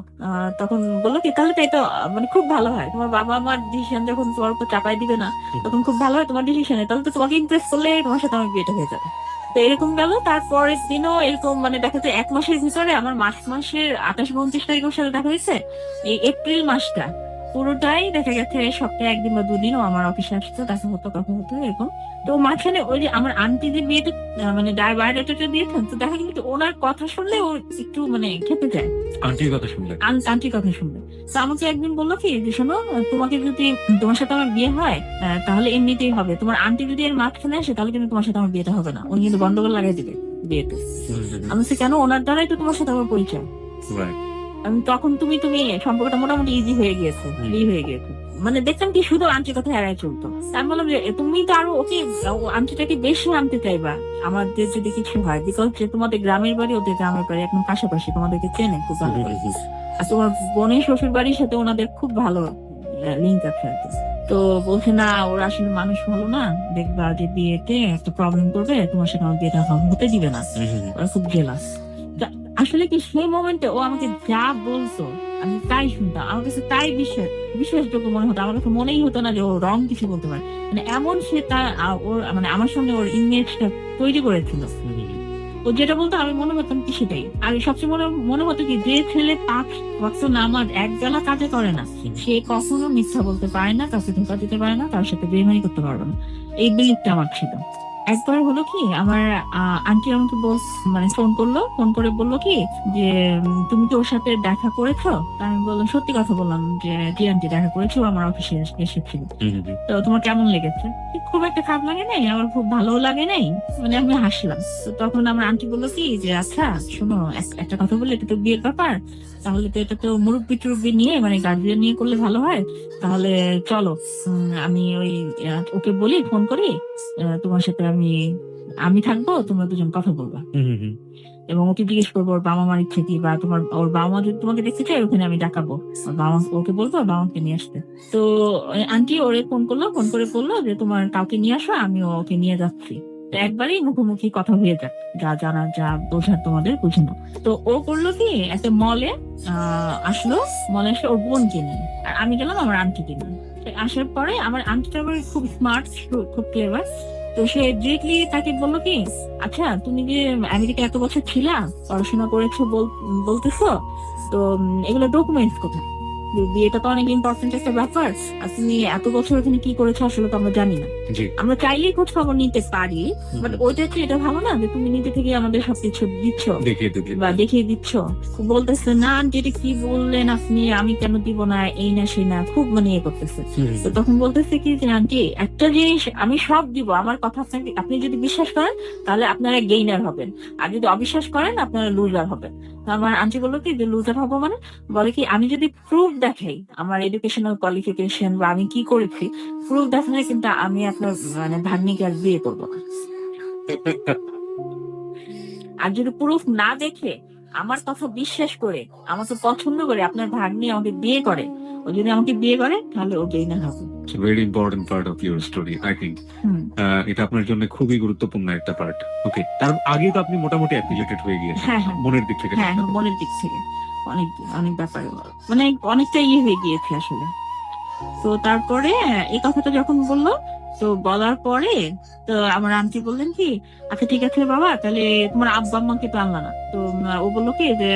তখন বললো কি, তাহলে তাই তো মানে খুব ভালো হয়, তোমার বাবা আমার ডিসিশন যখন তোমার উপর চাপাই দিবে না, তখন খুব ভালো হয় তোমার ডিসিশনে, তাহলে তো তোমাকে ইমপ্রেস করলে তোমার সাথে আমার বিয়েটা হয়ে যাবে। তো এরকম গেল। তারপরের দিনও এরকম, মানে দেখা যায় 1 মাসের ভিতরে আমার মাসের 28-29 তারিখের সাথে দেখা হয়েছে। এই এপ্রিল মাসটা পুরোটাই দেখা গেছে সপ্তাহে 1 দিন বা 2 দিন ও আমার অফিসে আসতো, দেখা হতো, কথা হতো এরকম। তো মাঝখানে ওই যে আমার আন্টি যে বিয়েতে মানে বায়োডাটাটা দিয়েছেন, তো দেখা গেল ওনার কথা শুনলে ও একটু মানে খেতে যায়, আন্টির কথা শুনলে। আন্টির কথা শুনলে। তো আমাকে একদিন বললো কি যে শোনো, তোমাকে যদি তোমার সাথে আমার বিয়ে হয়, তাহলে এমনিতেই হবে। তোমার আন্টি যদি এর মাঝখানে আসে, তাহলে কিন্তু তোমার সাথে আমার বিয়েটা হবে না, উনি কিন্তু গন্ডগোল লাগাই দিবে বিয়েতে। আমি বলছি, কেন? ওনার দ্বারাই তো তোমার সাথে আমার পরিচয়। তখন তুমি সম্পর্কটা মোটামুটি ইজি হয়ে গিয়েছে, হয়ে গিয়েছে। মানে দেখতাম কি শুধু আন্টির কথা এড়াই চলতো। আমি বললাম যে তুমি তো আরো ওকে আন্টিটাকে বেশি আনতে চাইবা আমাদের যদি কিছু হয়, বিকজ যে তোমাদের গ্রামের বাড়ি, ওদের গ্রামের বাড়ি একদম পাশাপাশি, তোমাদেরকে চেনে খুব ভালো করে। আর তোমার বোনের শ্বশুর বাড়ির সাথে ওনাদের খুব ভালো লিঙ্ক আছে আর কি। তো বলছে না, ওরা আসলে মানুষ ভালো না, দেখবা যে বিয়েতে একটা প্রবলেম করবে, তোমার সাথে আমার বিয়েটা হতে দিবে না, ওরা খুব জেলাস। আসলে কি সেই মোমেন্টে ও আমাকে যা বলতো আমি তাই শুনতাম, আমার কাছে তাই বিশ্বাসযোগ্য মনে হতো। আমার কাছে মনেই হতো না যে ও রং কিছু বলতে পারে। মানে এমন সে তার ওর মানে আমার সঙ্গে ওর ইমেজটা তৈরি করেছিল। ও যেটা বলতো আমি মনে করতাম কি সেটাই। আর সবচেয়ে মনে হতো কি, যে ছেলে 5 ওয়াক্ত নামাজ একবেলা কাজে করে না, সে কখনো মিথ্যা বলতে পারে না, কাউকে ধোঁকা দিতে পারে না, কারোর সাথে বেইমানি করতে পারবে না। এই বিলিফটা আমার ছিল। একবার হলো কি, আমার আন্টি আমাকে মানে ফোন করে বললো কি যে তুমি কি ওর সাথে দেখা করেছো? আমি বললাম, সত্যি কথা বললাম যে জি আন্টি, দেখা করেছো, আমার অফিসে এসেছিল। তো তোমার কেমন লেগেছে? খুব একটা খারাপ লাগে নাই, আমার খুব ভালো লাগে নাই, মানে আমি হাসলাম। তো তখন আমার আন্টি বললো কি যে আচ্ছা শোনো, একটা কথা বলি, এটা তো বিয়ের ব্যাপার, তাহলে তো এটা তো মুরব্বি টুরব্বি নিয়ে, মানে গার্জিয়ান নিয়ে করলে ভালো হয়। তাহলে চলো, আমি ওকে বলি, ফোন করি, তোমার সাথে আমি থাকবো, তোমরা দুজন কথা বলবা, এবং ওকে জিজ্ঞেস করবো ওর বাবা মার ইচ্ছে কি, বা ওর বাবা মা যদি তোমাকে দেখতে চাই, ওখানে আমি ডাকাবো, ওর বাবা ওকে বলবো ওর বাবাকে নিয়ে আসতে। তো আন্টি ওরে ফোন করে বললো যে তোমার কাউকে নিয়ে আসো, আমি ওকে নিয়ে যাচ্ছি। তো একবারই মুখোমুখি কথা হয়ে যাক, যা জানা যা বোঝার তোমাদের বুঝানো। তো ও করলো কি, একটা মলে আসলো, মলে এসে ওর বোনকে নিয়ে, আর আমি গেলাম আমার আন্টিকে নিয়ে। আসার পরে আমার আন্টিটা খুব স্মার্ট, খুব ক্লেভার। তো সে ডিরেক্টলি তাকে বললো কি, আচ্ছা তুমি যে আমেরিকা এত বছর ছিলা, পড়াশোনা করেছো বলতেছো, তো এগুলো ডকুমেন্টস কোথায়? বিয়েটা তো অনেক ইম্পর্টেন্ট একটা ব্যাপার, আর তুমি এত বছর ওখানে কি করেছো আসলে তো আমরা জানি না। জি। আমরা চাইলেই খোঁজ খবর নিতে পারি, বাট হুম। ওইটা হচ্ছে এটা ভালো না যে তুমি নিজে থেকে আমাদের সবকিছু দিচ্ছ দেখিয়ে দিবি। বা দেখিয়ে দিচ্ছ। বলতেছে না যেটা কি বললেন আপনি, আমি কেন দিব না, এই না সেই না, খুব মানে ইয়ে করতেছে। তো তখন বলতেছে কি যে আন্টি একটা জিনিস আমি সব দিব, আমার কথা আপনাকে, আপনি যদি বিশ্বাস করেন তাহলে আপনারা গেইনার হবেন, আর যদি অবিশ্বাস করেন আপনারা লুজার হবেন। তো আমার আন্টি বললো কি যে লুজার হবো মানে, বলে কি আমি যদি প্রুফ দেখাই আমার এডুকেশনাল কোয়ালিফিকেশন বা আমি কি করেছি, প্রুফ দেখালে কিন্তু আমি আপনার মানে ভাগ্নিকে আর বিয়ে করবো না। আর যদি প্রুফ না দেখে আমার কথা বিশ্বাস করে আমাকে পছন্দ করে আপনার ভাগ্নি আমাকে বিয়ে করে, ও যদি আমাকে বিয়ে করে তাহলে ও গেইনার হবে। Very important part of your story I think. Hmm. এটা আপনার জন্য খুবই গুরুত্বপূর্ণ একটা পার্ট। ওকে, তার আগে তো আপনি মোটামুটি অ্যাফিলিয়েটেড হয়ে গিয়েছেন হ্যাঁ হ্যাঁ মনের দিক থেকে। হ্যাঁ হ্যাঁ, মনের দিক থেকে অনেক অনেক ব্যাপারে মানে অনেকটা ইয়ে হয়ে গিয়েছে আসলে। তো তারপরে এই কথাটা যখন বললো, তো বলার পরে তো আমার আন্টি বললেন কি, আচ্ছা ঠিক আছে বাবা, তাহলে তোমার আব্বা আম্মাকে তো আনলা না? তো ও বললো কি যে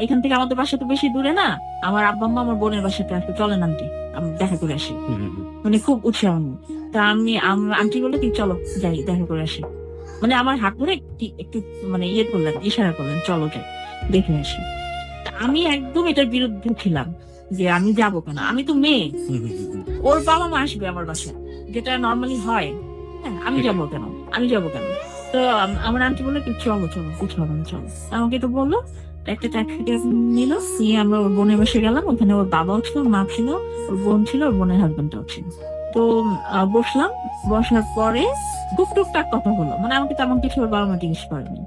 এখান থেকে আমাদের বাসা তো বেশি দূরে না, আমার আব্বা আম্মা আমার বোনের বাসাতে আসবে, চলেন আন্টি আমি দেখা করে আসি। মানে খুব উৎসাহ নিয়ে। তা আমি আন্টি বললো কি চলো যাই দেখা করে আসি, মানে আমার হাত ধরে একটু মানে ইয়ে করলেন, ইশারা করলেন চলো যাই দেখে আসি। তা আমি একদম এটার বিরুদ্ধে ছিলাম যে আমি যাবো কেন, আমি তো মেয়ে, ওর বাবা মা আসবে আমার বাসায়, যেটা নর্মালি হয়। হ্যাঁ, আমি যাবো কেন, আমি যাবো কেন? তো আমার আন্টি বললো কি চলো চলো কিছু হবে না চলো। আমাকে তো বললো, একটা ট্যাক্সি নিল, নিয়ে আমরা ওর বোনের বাসে গেলাম। ওখানে ওর বাবাও ছিল, মা ছিল, ওর বোন ছিল, ওর বোনের হাজবেন্ডটাও ছিল। তো বসলাম, বসার পরে টুকটাক কথা হলো, মানে আমাকে তেমন কিছু ওর বাবা মা জিজ্ঞেস করেনি।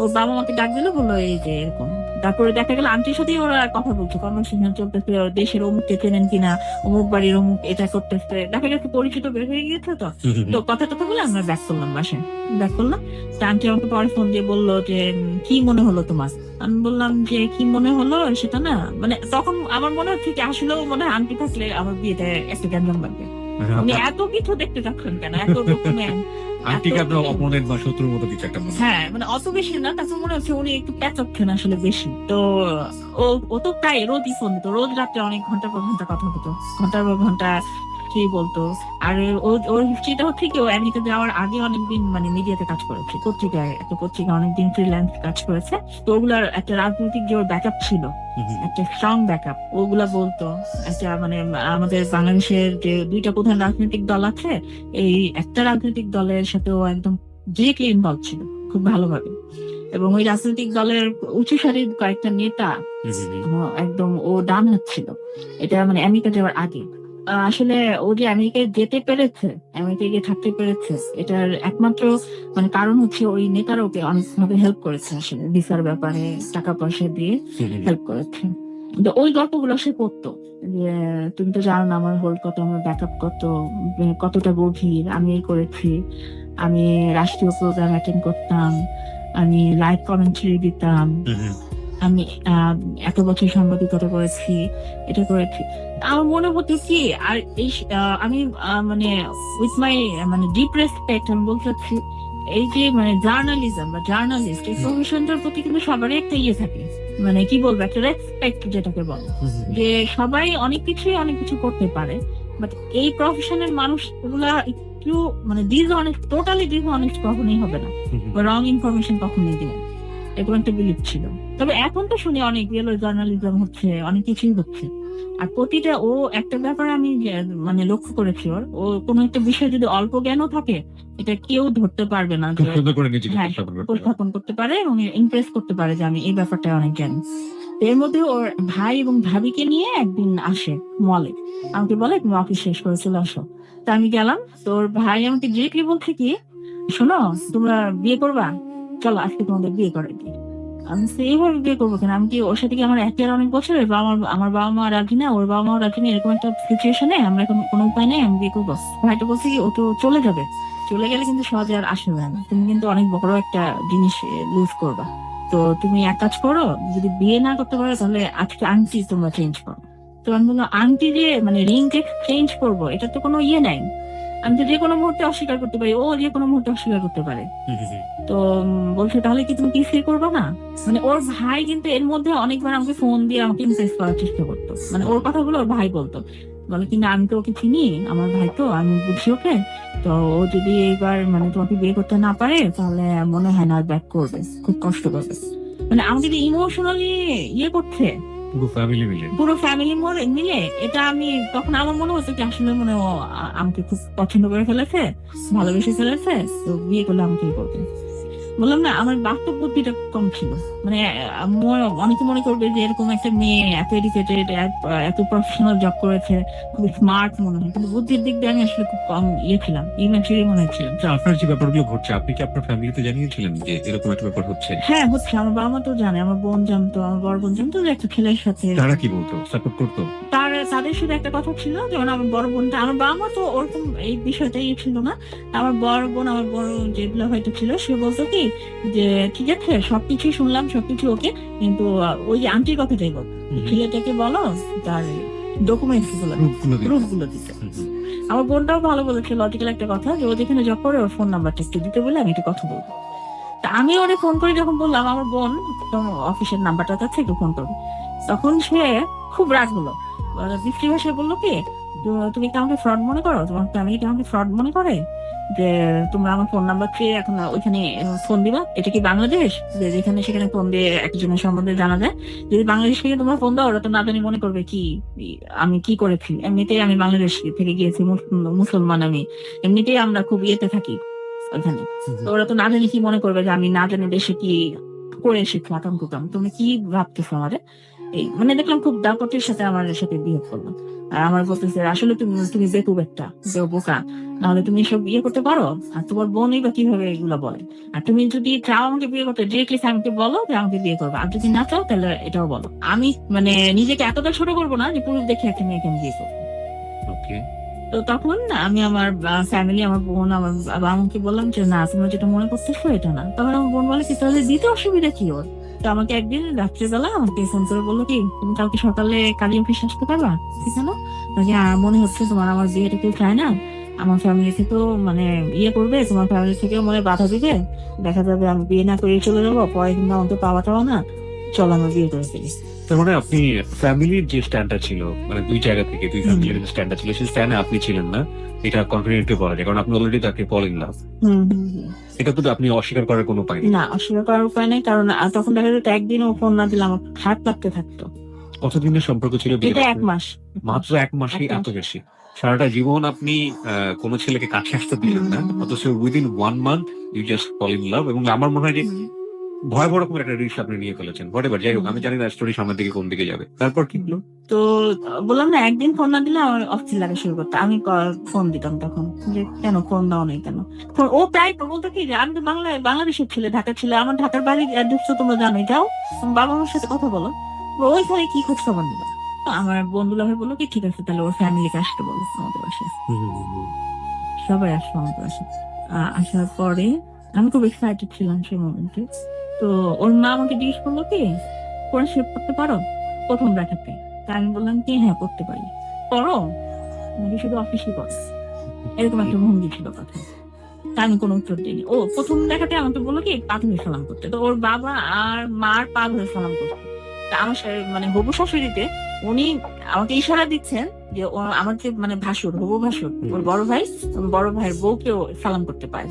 ওর বাবা মাকে ডাক দিল, বললো এই যে এরকম। তারপরে দেখা গেল আন্টির সাথেই ওরা কথা বলছে, কনভারসেশন চলতেছে, ওর দেশের অমুককে চেনেন কিনা, অমুক বাড়ির অমুক এটা করতেছে, দেখা গেছে পরিচিত বের হয়ে গিয়েছে। তো তো কথা টথা বলে আমরা ব্যাক করলাম বাসায়, ব্যাক করলাম। তা আন্টি আমাকে পরে ফোন দিয়ে বললো যে কি মনে হলো তোমার? আমি বললাম যে কি মনে হলো সেটা না, মানে তখন আমার মনে হচ্ছে যে আসলেও মনে হয় আন্টি থাকলে আমার বিয়েতে একটা গ্যাঞ্জাম লাগবে। উনি এত কিছু দেখতে চাচ্ছেন কেন, এত ডকুমেন্ট, আন্টিকে আপনার অপোনেন্ট বা শত্রুর মতো কিছু একটা মনে হয়। হ্যাঁ মানে অত বেশি না, তাকে মনে হচ্ছে উনি একটু প্যাচাচ্ছেন আসলে বেশি। তো ও তো প্রায় রোজই ফোন দিত, রোজ রাত্রে অনেক ঘন্টার পর ঘন্টা কথা হতো, ঘন্টার পর ঘন্টা কি বলতো। আর ওর হিস্ট্রিটা হচ্ছে কি, ও আমেরিকা যাওয়ার আগে অনেকদিন মানে মিডিয়াতে কাজ করেছে, পত্রিকায়, একটা পত্রিকা অনেকদিন ফ্রিল্যান্স কাজ করেছে। তো ওগুলার একটা রাজনৈতিক যে ওর ব্যাকআপ ছিল, একটা স্ট্রং ব্যাকআপ, ওগুলা বলতো। একটা মানে আমাদের বাংলাদেশের যে দুইটা প্রধান রাজনৈতিক দল আছে, এই একটা রাজনৈতিক দলের সাথে ও একদম ডিরেক্টলি ইনভলভ ছিল খুব ভালোভাবে। এবং ওই রাজনৈতিক দলের উঁচু সারির কয়েকটা নেতা একদম ও ডান হাত ছিল, এটা মানে আমেরিকা যাওয়ার আগে। আসলে ও যে আমেরিকায় যেতে পেরেছে, আমেরিকায় গিয়ে থাকতে পেরেছে, এটার একমাত্র মানে কারণ হচ্ছে ওই নেতারা ওকে অনেকভাবে হেল্প করেছে, আসলে ভিসার ব্যাপারে টাকা পয়সা দিয়ে হেল্প করেছে। তো ওই গল্পগুলো সে পড়তো যে তুমি তো জানো না আমার হোল্ড কত, আমার ব্যাকআপ কত, কতটা গভীর, আমি এই করেছি, আমি রাষ্ট্রীয় প্রোগ্রাম অ্যাটেন্ড করতাম, আমি লাইভ কমেন্ট্রি দিতাম, আমি এত বছর সাংবাদিকতা করেছি, এটা করেছি। আমার মনে হতো কি, আর এই আমি মানে উইথ মাই মানে ডিপ রেসপেক্ট আমি বলতে চাচ্ছি, এই যে মানে জার্নালিজম বা জার্নালিস্ট এই প্রফেশনটার প্রতি কিন্তু সবারই একটা ইয়ে থাকে, মানে কি বলবো, একটা রেসপেক্ট যেটাকে বলে, যে সবাই অনেক কিছু করতে পারে, বাট এই প্রফেশনের মানুষগুলা একটু মানে ডিসঅনেস্ট, টোটালি ডিসঅনেস্ট কখনোই হবে না, বা রং ইনফরমেশন কখনোই দিবে, এরকম একটা বিলিভ ছিল। তবে এখন তো শুনি অনেক রিয়েল জার্নালিজম হচ্ছে, অনেক কিছুই হচ্ছে। আর প্রতিটা ও একটা ব্যাপার আমি মানে লক্ষ্য করেছি, ও কোনো একটা বিষয় যদি অল্প জ্ঞানও থাকে, এটা কেউ ধরতে পারবে না, খুব সুন্দর করে নিজেকে হ্যাঁ উপস্থাপন করতে পারে এবং ইমপ্রেস করতে পারে যে আমি এই ব্যাপারটা অনেক জানি। এর মধ্যে ওর ভাই এবং ভাবিকে নিয়ে একদিন আসে মলে, আমাকে বলে তুমি অফিস শেষ করে চলে আসো। তা আমি গেলাম, তোর ভাই আমাকে ডিরেক্টলি বলছে কি, শোনো তোমরা বিয়ে করবা, চলো আজকে তোমাদের বিয়ে করে দিই। আমি এইভাবে বিয়ে করবো কেন, আমি কি ওর সাথে কি আমার একের অনেক বছরের, বা আমার বাবা মা রাজি না, ওর বাবা মা রাজি না, এরকম একটা সিচুয়েশনে আমরা এখন কোনো উপায় নেই, আমি বিয়ে করবো। ভাইটা বলছে কি ও তো চলে যাবে, চলে গেলে কিন্তু সহজে আর আসবে না, তুমি কিন্তু অনেক বড় একটা জিনিস লুজ করবা। তো তুমি এক কাজ করো, যদি বিয়ে না করতে পারো তাহলে আজকে আংটি তোমরা চেঞ্জ করো। তো আমি বললাম আংটি যে মানে রিং যে চেঞ্জ করবো, এটা তো কোনো ইয়ে নাই, আমি তো যে কোনো মুহূর্তে অস্বীকার করতে পারি, ও যে কোনো মুহূর্তে অস্বীকার করতে পারে। তো বলছে তাহলে কি তুমি কিস করবে না? মানে ওর ভাই কিন্তু এর মধ্যে অনেকবার আমাকে ফোন দিয়ে আমাকে ইমপ্রেস করার চেষ্টা করতো, মানে ওর কথাগুলো ওর ভাই বলতো, বলে কিন্তু আমি তো ওকে চিনি, আমার ভাই তো, আমি বুঝি ওকে, তো ও যদি এবার মানে তোমাকে বিয়ে করতে না পারে তাহলে মনে হয় না ব্যাক করবে, খুব কষ্ট করবে। মানে আমাকে যে ইমোশনালি ইয়ে করছে পুরো ফ্যামিলি মিলে। পুরো ফ্যামিলি মিলে, এটা আমি তখন আমার মনে হচ্ছে কি আসলে মানে ও আমাকে খুব পছন্দ করে ফেলেছে, ভালোবেসে ফেলেছে, তো বিয়ে করলে আমাকেই করবে। বললাম না, আমার বাস্তব বুদ্ধিটা কম ছিল। মানে অনেকে মনে করবে যে এরকম একটা মেয়ে এত এডুকেটেড, এত প্রফেশনাল জব করেছে, খুব স্মার্ট মনে হয়, কিন্তু বুদ্ধির দিক দিয়ে আমি আসলে খুব কম ইয়ে ছিলাম, ইম্যাচুরি মনে হচ্ছিল। আচ্ছা, আপনার যে ব্যাপারগুলো ঘটছে আপনি কি আপনার ফ্যামিলিতে জানিয়েছিলেন যে এরকম একটা ব্যাপার হচ্ছে? হ্যাঁ হচ্ছে, আমার বাবা মা তো জানে, আমার বোন জানতো, আমার বড় বোন জানতো যে একটা ছেলের সাথে। তারা কি বলতো, সাপোর্ট করতো? তাদের শুধু একটা কথা ছিল, যেমন আমার বড় বোনটা, আমার বাবা মা তো ওরকম এই বিষয়টাই ছিল না। আমার বড় বোন, আমার বড় যেগুলো হয়তো ছিল, সে বলতো কি যে ঠিক আছে সবকিছু শুনলাম, সবকিছু ওকে, কিন্তু ওই যে আন্টির কথাটাই বল, ছেলেটাকে বলো তার ডকুমেন্টস গুলো, প্রুফ গুলো দিতে। আমার বোনটাও ভালো বলেছে, লজিক্যাল একটা কথা, যে ও যেখানে জব করে ওর ফোন নাম্বারটা একটু দিতে বলে আমি একটু কথা বলবো। তা আমি ওরে ফোন করে যখন বললাম আমার বোন অফিসের নাম্বারটা আছে একটু ফোন করবে, তখন সে খুব রাগ হলো, বৃষ্টি ভাষায় বললো কি তুমি কি আমাকে ফ্রড মনে করো, তোমার ফ্যামিলি কি আমাকে ফ্রড মনে করে, যে তোমরা আমার ফোন নাম্বার চেয়ে এখন ওইখানে ফোন দিবা? এটা কি বাংলাদেশ যে যেখানে সেখানে ফোন দিয়ে একজনের সম্বন্ধে জানা যায়? যদি বাংলাদেশ থেকে তোমরা ফোন দাও, ওরা তো না জানি মনে করবে কি আমি কি করেছি, এমনিতেই আমি বাংলাদেশ থেকে গিয়েছি, মুসলমান আমি, এমনিতেই আমরা খুব ইয়েতে থাকি ওইখানে, তো ওরা তো না জানি কি মনে করবে যে আমি না জানি দেশে কি করে এসেছি আতঙ্ক কাম, তুমি কি ভাবতেছো আমাদের? এই মানে দেখলাম খুব দাপটের সাথে আমার সাথে বিহেভ করলো। আর আমার বলতেছে আসলে তুমি বেকুব একটা, বোকা, নাহলে তুমি এসব বিয়ে করতে পারো? আর তোমার বোনই বা কিভাবে এগুলো বলে? আর তুমি যদি চাও আমাকে বিয়ে করতে, ডিরেক্টলি আমাকে বলো যে আমাকে বিয়ে করবে, আর যদি না চাও তাহলে এটাও বলো। আমি মানে নিজেকে এতটা ছোট করবো না যে পুরুষ দেখে একটা মেয়েকে আমি বিয়ে করবো। ওকে। তো তখন আমি আমার ফ্যামিলি, আমার বোন, আমার বাবা আমাকে বললাম যে না, তোমরা যেটা মনে করতেছো এটা না। তখন আমার বোন বলে কি তাহলে দিতে অসুবিধা কি ওর? তো আমাকে একদিন রাত্রেবেলা আমাকে ফোন করে বললো কি তুমি কালকে সকালে কাজে অফিস আসতে পারবা? ঠিক আছে না? মনে হচ্ছে তোমার আমার বিয়েটা কেউ চায় না, আমার ফ্যামিলি থেকেও মানে ইয়ে করবে, তোমার ফ্যামিলি থেকেও মনে বাধা দিবে, দেখা যাবে আমি বিয়ে না করে চলে যাবো, পরে কিন্তু আমাকে পাওয়াটাও না, চল আমরা বিয়ে করে ফেলি। তার মানে আপনি ফ্যামিলির যে স্ট্যান্ডটা ছিল, মানে দুই জায়গা থেকে দুই ফ্যামিলির যে স্ট্যান্ডটা ছিল, সেই স্ট্যান্ডে আপনি ছিলেন না, এটা কনফিডেন্টলি বলা যায়, কারণ আপনি অলরেডি তাকে ফল ইন লাভ। এটা তো আপনি অস্বীকার করার কোনো উপায় নেই। না, অস্বীকার করার উপায় নেই, কারণ তখন দেখা যেত একদিনও ফোন না দিলে আমার খারাপ লাগতে থাকতো। কতদিনের সম্পর্ক ছিল? এটা 1 মাস। মাত্র 1 মাসেই এত বেশি? সারাটা জীবন আপনি কোনো ছেলেকে কাছে আসতে দিলেন না, অথচ within 1 month you just fall in love. এবং আমার মনে হয় যে ভয়াবহ রকমের একটা রিস্ক আপনি নিয়ে ফেলেছেন। হোয়াটএভার, যাই হোক, আমি জানি না স্টোরি সামনের দিকে কোন দিকে যাবে। তারপর কি হলো? তো বললাম না, একদিন ফোন না দিলে আমার অস্থির লাগা শুরু করতো। আমি ফোন দিতাম তখন, যে কেন ফোন দাও নাই কেন? ও প্রায় বলতো কি যে আমি তো বাংলাদেশের ছেলে, ঢাকার ছেলে, আমার ঢাকার বাড়ির অ্যাড্রেস তো তোমরা জানোই, যাও তোমার বাবা মার সাথে কথা বলো, ওইখানে কি খোঁজ খবর নিবা। আমার বন্ধুরা ভাই বললো কি ঠিক আছে তাহলে ওর ফ্যামিলিকে আসতে বলো আমাদের বাসায়। সবাই আসলো আমাদের বাসায়। আসার পরে আমি খুব এক্সাইটেড ছিলাম সেই মোমেন্টে। তো ওর মা আমাকে জিজ্ঞেস করলো কি কোরআন শরীফ পড়তে পারো প্রথম দেখাতে? তা আমি বললাম কি হ্যাঁ পড়তে পারি। পড়ো নাকি শুধু অফিসই করো? এরকম একটা ভঙ্গি ছিল কথা। তা আমি কোনো উত্তর দিইনি। ও প্রথম দেখাতে আমাকে বললো কি পা ধরে সালাম করতে, তো ওর বাবা আর মার পা ধরে সালাম করতে। তা আমার মানে হবু শাশুড়িতে উনি আমাকে ইশারা দিচ্ছেন যে আমার যে মানে ভাসুর, হবু ভাসুর, ওর বড় ভাইয়ের বউকেও সালাম করতে পারে।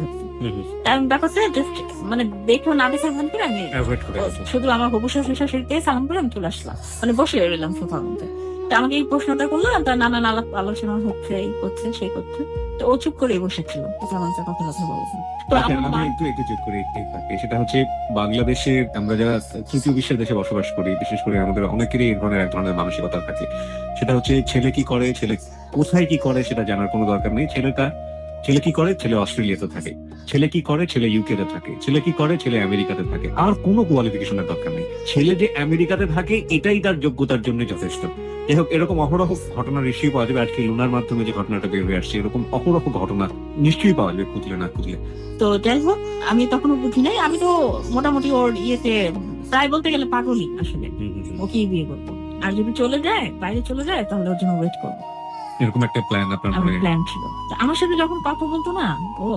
তাই আমি ব্যাপারটা জাস্ট মানে দেখো না দেখার মন করে আমি শুধু আমার হবু শাশুড়িকে সালাম করে আমি চলে আসলাম, মানে বসে রইলাম সোফার মধ্যে। তা আমাকে এই প্রশ্নটা করলো, তার নানান আলোচনা হচ্ছে, এই করছে সেই করছে, তো ও চুপ করে বসেছিল, কথা বলছে। তো আমি একটু যোগ করি, সেটা হচ্ছে বাংলাদেশে আমরা যারা তৃতীয় বিশ্বের দেশে বসবাস করি, বিশেষ করে আমাদের অনেকেরই এই ধরনের এক ধরনের মানসিকতা থাকে। সেটা হচ্ছে ছেলে কি করে, ছেলে কোথায় কি করে সেটা জানার কোনো দরকার নেই। ছেলে কি করে, ছেলে অস্ট্রেলিয়াতে থাকে, ছেলে কি করে, ছেলে ইউকে তে থাকে, ছেলে কি করে, ছেলে আমেরিকাতে থাকে, আর কোনো কোয়ালিফিকেশনের দরকার নেই। ছেলে যে আমেরিকাতে থাকে এটাই তার যোগ্যতার জন্য যথেষ্ট। যাই হোক, এরকম অহরহ ঘটনা নিশ্চয়ই পাওয়া যাবে। আজকে লুনার মাধ্যমে যে ঘটনাটা বের হয়ে আসছে, এরকম অহরহ ঘটনা নিশ্চয়ই পাওয়া যাবে, খুঁজলে না খুঁজলে। তো যাই হোক, আমি তখনও বুঝি নাই, আমি তো মোটামুটি ওর ইয়েতে প্রায় বলতে গেলে পাগলই আসলে, ওকেই বিয়ে করবো। আর যদি চলে যায়, বাইরে চলে যায়, তাহলে ওর জন্য ওয়েট করবো। এরকম একটা প্ল্যান আপনার আমার মনে? প্ল্যান ছিল। তো আমার সাথে যখন কথা বলতো না ও,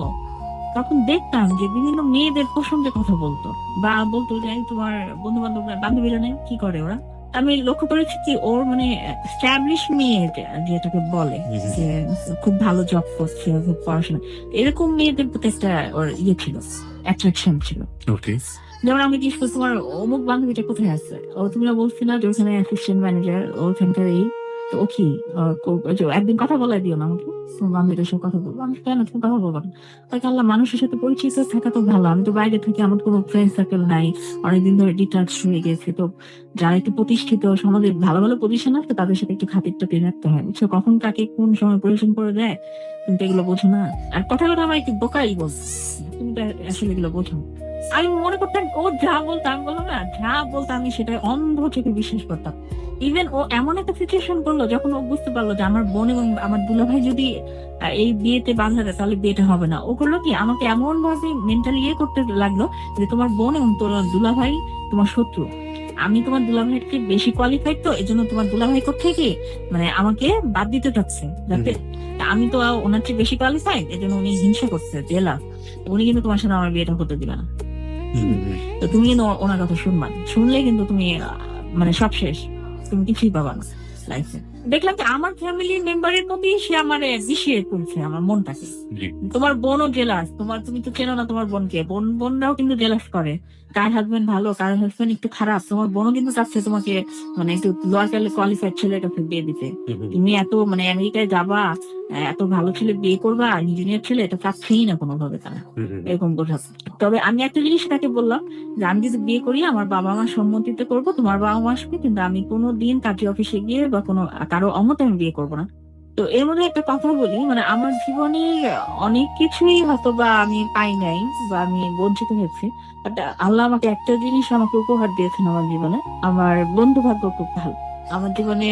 তখন দেখতাম যে বিভিন্ন মেয়েদের প্রসঙ্গে কথা বলতো, বা বলতো যে এই তোমার বন্ধু বান্ধবরা বান্ধবীরা নেই কি করে ওরা। আমি লক্ষ্য করেছি কি ওর মানে স্ট্যাবলিশ মেয়ে যেটাকে বলে যে খুব ভালো জব করছে, খুব পড়াশোনা, এরকম মেয়েদের প্রতি একটা ওর ইয়ে ছিল, অ্যাট্রাকশন ছিল। ওকে। যেমন আমি জিজ্ঞেস করছি তোমার অমুক বান্ধবীটা কোথায় আছে, ও তুমি না বলছি না যে ওখানে অ্যাসিস্ট্যান্ট ম্যানেজার ওখানকার এই, তো ও কি ওই যে একদিন কথা বলাই দিও না আমাকে, তোমার বান্ধবীটার সাথে কথা বলবো। আমি কেন, তুমি কথা বলবো না? তাই আল্লাহ, মানুষের সাথে পরিচিত থাকা তো ভালো, আমি তো বাইরে থেকে আমার কোনো ফ্রেন্ড সার্কেল নাই, অনেকদিন ধরে ডিটাচ হয়ে গেছে, তো যারা একটু প্রতিষ্ঠিত সমাজে ভালো ভালো পজিশন আছে তাদের সাথে একটু খাতিরটা পেয়ে রাখতে হয়, বুঝছো? কখন কাকে কোন সময় পরিশ্রম করে দেয় তুমি তো এগুলো বোঝো না। আর কথা কথা আমার একটু বোকাই বলছে, তুমি তো আসলে এগুলো বোঝো না। আমি মনে করতাম ও যা বলতো, আমি বললাম না যা বলতো আমি সেটা অন্ধ চোখে বিশ্বাস করতাম। ইভেন ও এমন একটা সিচুয়েশন করলো যখন ও বুঝতে পারলো যে আমার বোন এবং আমার দুলাভাই যদি এই বিয়েতে বাধা দেয় তাহলে বিয়েটা হবে না, ও করলো কি আমাকে এমন ভাবে মেন্টালি ইয়ে করতে লাগলো যে তোমার বোন এবং তোর দুলাভাই তোমার শত্রু, আমি তোমার দুলাভাইকে বেশি কোয়ালিফাইড, তো এই জন্য তোমার দুলাভাই থেকে মানে আমাকে বাদ দিতে চাচ্ছে, যাতে আমি তো ওনার চেয়ে বেশি কোয়ালিফাইড, এই জন্য উনি হিংসা করছে, জেলা, উনি কিন্তু তোমার সাথে আমার বিয়েটা হতে দিবে না। তো তুমি কিন্তু ওনার কথা শুনবা না। শুনলে কিন্তু তুমি মানে সব শেষ, তুমি কিছুই পাবা না লাইফে। দেখলাম যে আমার ফ্যামিলি মেম্বারের প্রতি সে আমার বিষিয়ে তুলছে আমার মনটাকে। তোমার বোনও জেলাস, তুমি তো চেনো না তোমার বোনকে, বোনরাও কিন্তু জেলাস করে, কার হাজবেন্ড ভালো কার হাজবেন্ড একটু খারাপ, তোমার বোনও কিন্তু চাচ্ছে তোমাকে মানে একটু লোয়ার কোয়ালিফাইড ছেলের কাছে বিয়ে দিতে। তুমি এত মানে আমেরিকায় যাবা, এত ভালো ছেলে বিয়ে করবা, ইঞ্জিনিয়ার ছেলে, এটা চাচ্ছেই না কোনোভাবে তারা, এরকম বোঝাচ্ছে। তবে আমি একটা জিনিস তাকে বললাম যে আমি যদি বিয়ে করি আমার বাবা মার সম্মতিতে করবো, তোমার বাবা মা আসবে, কিন্তু আমি কোনোদিন কাজী অফিসে গিয়ে বা কোনো কারো অমতে আমি বিয়ে করবো না। তো এর মধ্যে একটা কথা বলি, মানে আমার জীবনে অনেক কিছুই হয়তো বা আমি পাই নাই বা আমি বঞ্চিত হয়েছি, বাট আল্লাহ আমাকে একটা জিনিস আমাকে উপহার দিয়েছেন আমার জীবনে, আমার বন্ধু ভাগ্য খুব ভালো। আমার জীবনে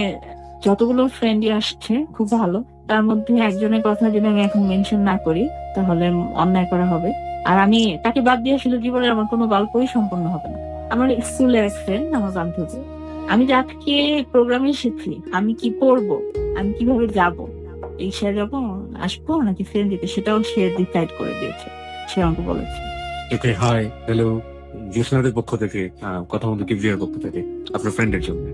যতগুলো ফ্রেন্ডই আসছে খুব ভালো, তার মধ্যে একজনের কথা যদি আমি এখন মেনশন না করি তাহলে অন্যায় করা হবে, আর আমি তাকে বাদ দিয়ে আসলে জীবনে আমার কোনো গল্পই সম্পূর্ণ হবে না। আমার স্কুলের এক ফ্রেন্ড, আমার বান্ধবী, আমি যে আজকে প্রোগ্রামে এসেছি, আমি কি পড়বো, আমি কিভাবে যাব, রিক্সায় যাবো আসবো নাকি ফ্রেন্ড দিতে, সেটাও সে ডিসাইড করে দিয়েছে, সে আমাকে বলেছে। ওকে, হাই, হ্যালো, জ্যোৎস্নাদের পক্ষ থেকে, কথা বলতে কিবরিয়ার পক্ষ থেকে আপনার ফ্রেন্ডের জন্য।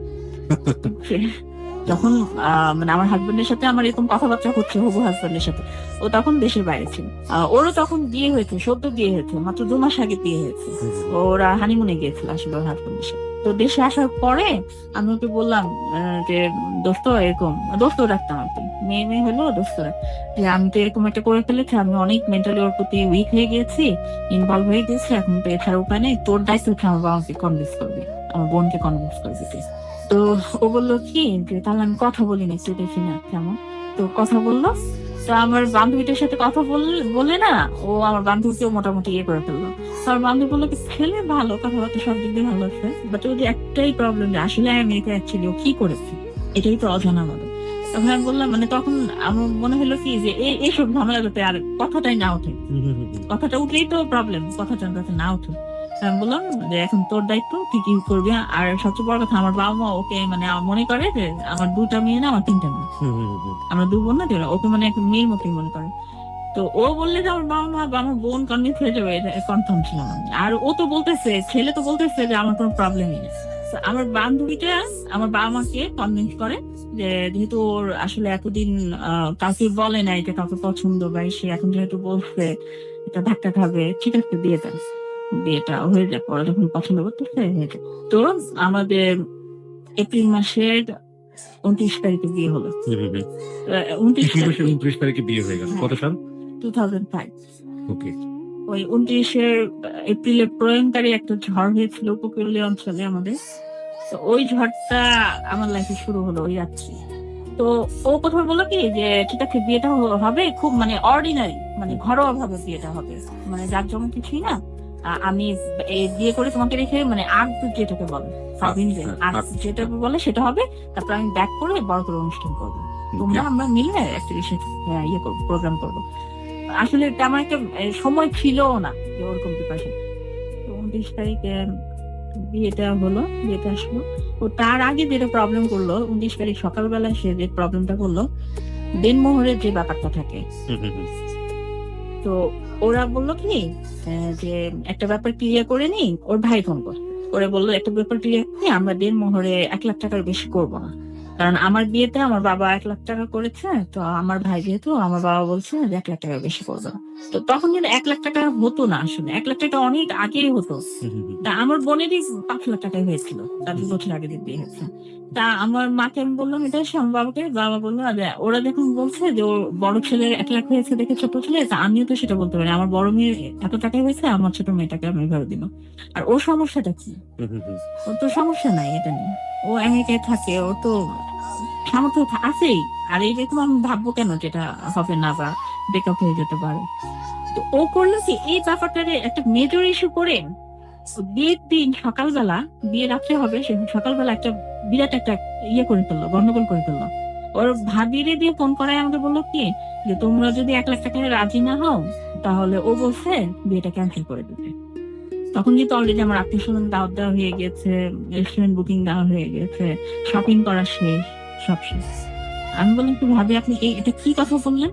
যখন মানে আমার হাজবেন্ডের সাথে আমার এরকম কথাবার্তা হচ্ছে, হবু হাজবেন্ডের সাথে, ও তখন দেশের বাইরে ছিল, ওরও তখন বিয়ে হয়েছে, সদ্য বিয়ে হয়েছে, মাত্র 2 মাস আগে বিয়ে হয়েছে, ওরা হানিমুনে গিয়েছিল আসলে ওর হাজবেন্ডের সাথে। তো দেশে আসার পরে আমি ওকে বললাম যে দোস্ত, এরকম দোস্ত রাখতাম আর কি, মেয়ে মেয়ে হলো দোস্তরা, যে আমি তো এরকম একটা করে ফেলেছি, আমি অনেক মেন্টালি ওর প্রতি উইক হয়ে গেছি, ইনভলভ হয়ে গেছি, এখন তো এছাড়া উপায় নেই, তোর দায়িত্ব হচ্ছে আমার বাবাকে কনভিন্স করবি, আমার বোনকে কনভিন্স করে দিতে। তো ও বললো কি যে তাহলে আমি কথা বলি না, একটু দেখি না কেমন। তো কথা বললো, তো আমার বান্ধবীটার সাথে কথা বলে না, ও আমার বান্ধবীকেও মোটামুটি ইয়ে করে ফেললো। তো আমার বান্ধবী বললো কি ছেলে ভালো, কথাবার্তা সব দিক দিয়ে ভালো আছে, বাট ওই যে একটাই প্রবলেম যে আসলে আমেরিকা অ্যাকচুয়ালি ও কি করেছে এটাই তো অজানা আমাদের। তখন আমি বললাম, মানে তখন আমার মনে হলো কি যে এইসব ঝামেলা করতে আর কথাটাই না ওঠে, কথাটা উঠলেই তো প্রবলেম, কথাটা যাতে না উঠে। আমি বললাম যে এখন তোর দায়িত্ব, তুই কি করবি। আর সবচেয়ে বড় কথা, আমার বাবা মা ওকে মানে মনে করে যে আমার 2টা মেয়ে না, আমার 3টা মেয়ে, আমরা 2 বোন না, ওকে মানে একটা মেয়ের মতোই মনে করে। তো ও বললে যে আমার বাবা মা বা আমার বোন কনভিন্স হয়ে যাবে, কনফার্ম ছিলাম আমি। আর ও তো বলতেছে, ছেলে তো বলতেছে যে আমার কোনো প্রবলেমই নেই। তো আমার বান্ধবীটা আমার বাবা মাকে কনভিন্স করে যে যেহেতু ওর আসলে এতদিন কাউকে বলে নাই যে কাউকে পছন্দ, বা সে এখন যেহেতু বলছে এটা ধাক্কা খাবে, ঠিক আছে দিয়ে দেন, বিয়েটা হয়ে যাক, ওরা যখন পছন্দ করতেছে হয়ে যাক। তো আমাদের এপ্রিল মাসের 29 তারিখে বিয়ে হলো। 29 তারিখে বিয়ে হয়ে গেল। কত সাল? 2005। ওকে। ওই 29 এপ্রিলের প্রলয়ঙ্কারী একটা ঝড় হয়েছিল উপকূলীয় অঞ্চলে আমাদের, তো ওই ঝড়টা আমার লাইফে শুরু হলো ওই রাত্রি। তো ও প্রথমে বললো কি যে ঠিক আছে বিয়েটা হবে খুব মানে অর্ডিনারি, মানে ঘরোয়া ভাবে বিয়েটা হবে, মানে যার জন্য কিছুই না, আমি বিয়ে করে তোমাকে রেখে মানে আগ যেটাকে বলে যেটা বলে সেটা হবে, তারপর আমি ব্যাক করে বড় করে অনুষ্ঠান করবো, তোমরা আমরা মিলে একটা ইয়ে করবো, প্রোগ্রাম করবো। আসলে তেমন একটা সময় ছিল না যে ওরকম প্রিপারেশন। 29 তারিখে বিয়েটা হলো, বিয়েটা আসলো। ও তার আগে যেটা প্রবলেম করলো, 29 তারিখ সকালবেলা সে যে প্রবলেমটা করলো, ও দেনমোহরের যে ব্যাপারটা থাকে। তো ওরা বললো কি যে একটা ব্যাপার ক্লিয়ার করে নি, ওর ভাই ফোন করে বললো একটা ব্যাপার ক্লিয়ার করে আমরা দেনমোহরে 1 লাখ টাকার বেশি করবো না, কারণ আমার বিয়েতে আমার বাবা 1 লাখ টাকা করেছে, তো আমার ভাই যেহেতু আমার বাবা বলছে যে 1 লাখ টাকার বেশি করবে না। তো তখন কিন্তু 1 লাখ টাকা হতো না, আসলে 1 লাখ টাকা অনেক আগেই হতো। তা আমার বোনেরই 5 লাখ টাকাই হয়েছিল, তার 2 বছর আগে দিয়ে বিয়ে হয়েছে। তা আমার মাকে আমি বললাম এটা এসে আমার বাবাকে, বাবা বললো যে ওরা দেখুন বলছে যে ওর বড় ছেলের 1 লাখ হয়েছে দেখে ছোট ছেলে, তা আমিও তো সেটা বলতে পারি, আমার বড় মেয়ের এত টাকাই হয়েছে, আমার ছোট মেয়েটাকে আমি এভাবে দিব। আর ওর সমস্যাটা কি? ওর তো সমস্যা নাই এটা নিয়ে, ও আমেরিকায় থাকে, ও তো সামর্থ্য আছেই। আর এই দেখুন আমি ভাববো কেন যেটা হবে না বা ব্রেকআপ হয়ে যেতে পারে। তো ও করলো কি এই ব্যাপারটারে একটা মেজর ইস্যু করে বিয়ের দিন সকালবেলা, বিয়ে রাত্রে হবে, সে সকালবেলা একটা বিরাট একটা ইয়ে করে ফেললো, গন্ডগোল করে ফেললো। ওর ভাবিরে দিয়ে ফোন করায় আমাকে বললো কি যে তোমরা যদি 1 লাখ টাকায় রাজি না হও তাহলে ও বলছে বিয়েটা ক্যান্সেল করে দিতে। তখন কিন্তু অলরেডি আমার আত্মীয় স্বজন দাওয়াত দেওয়া হয়ে গেছে, রেস্টুরেন্ট বুকিং দেওয়া হয়ে গেছে, শপিং করা শেষ, সব শেষ। আমি বললাম কি ভাবি আপনি এটা কি কথা বললেন?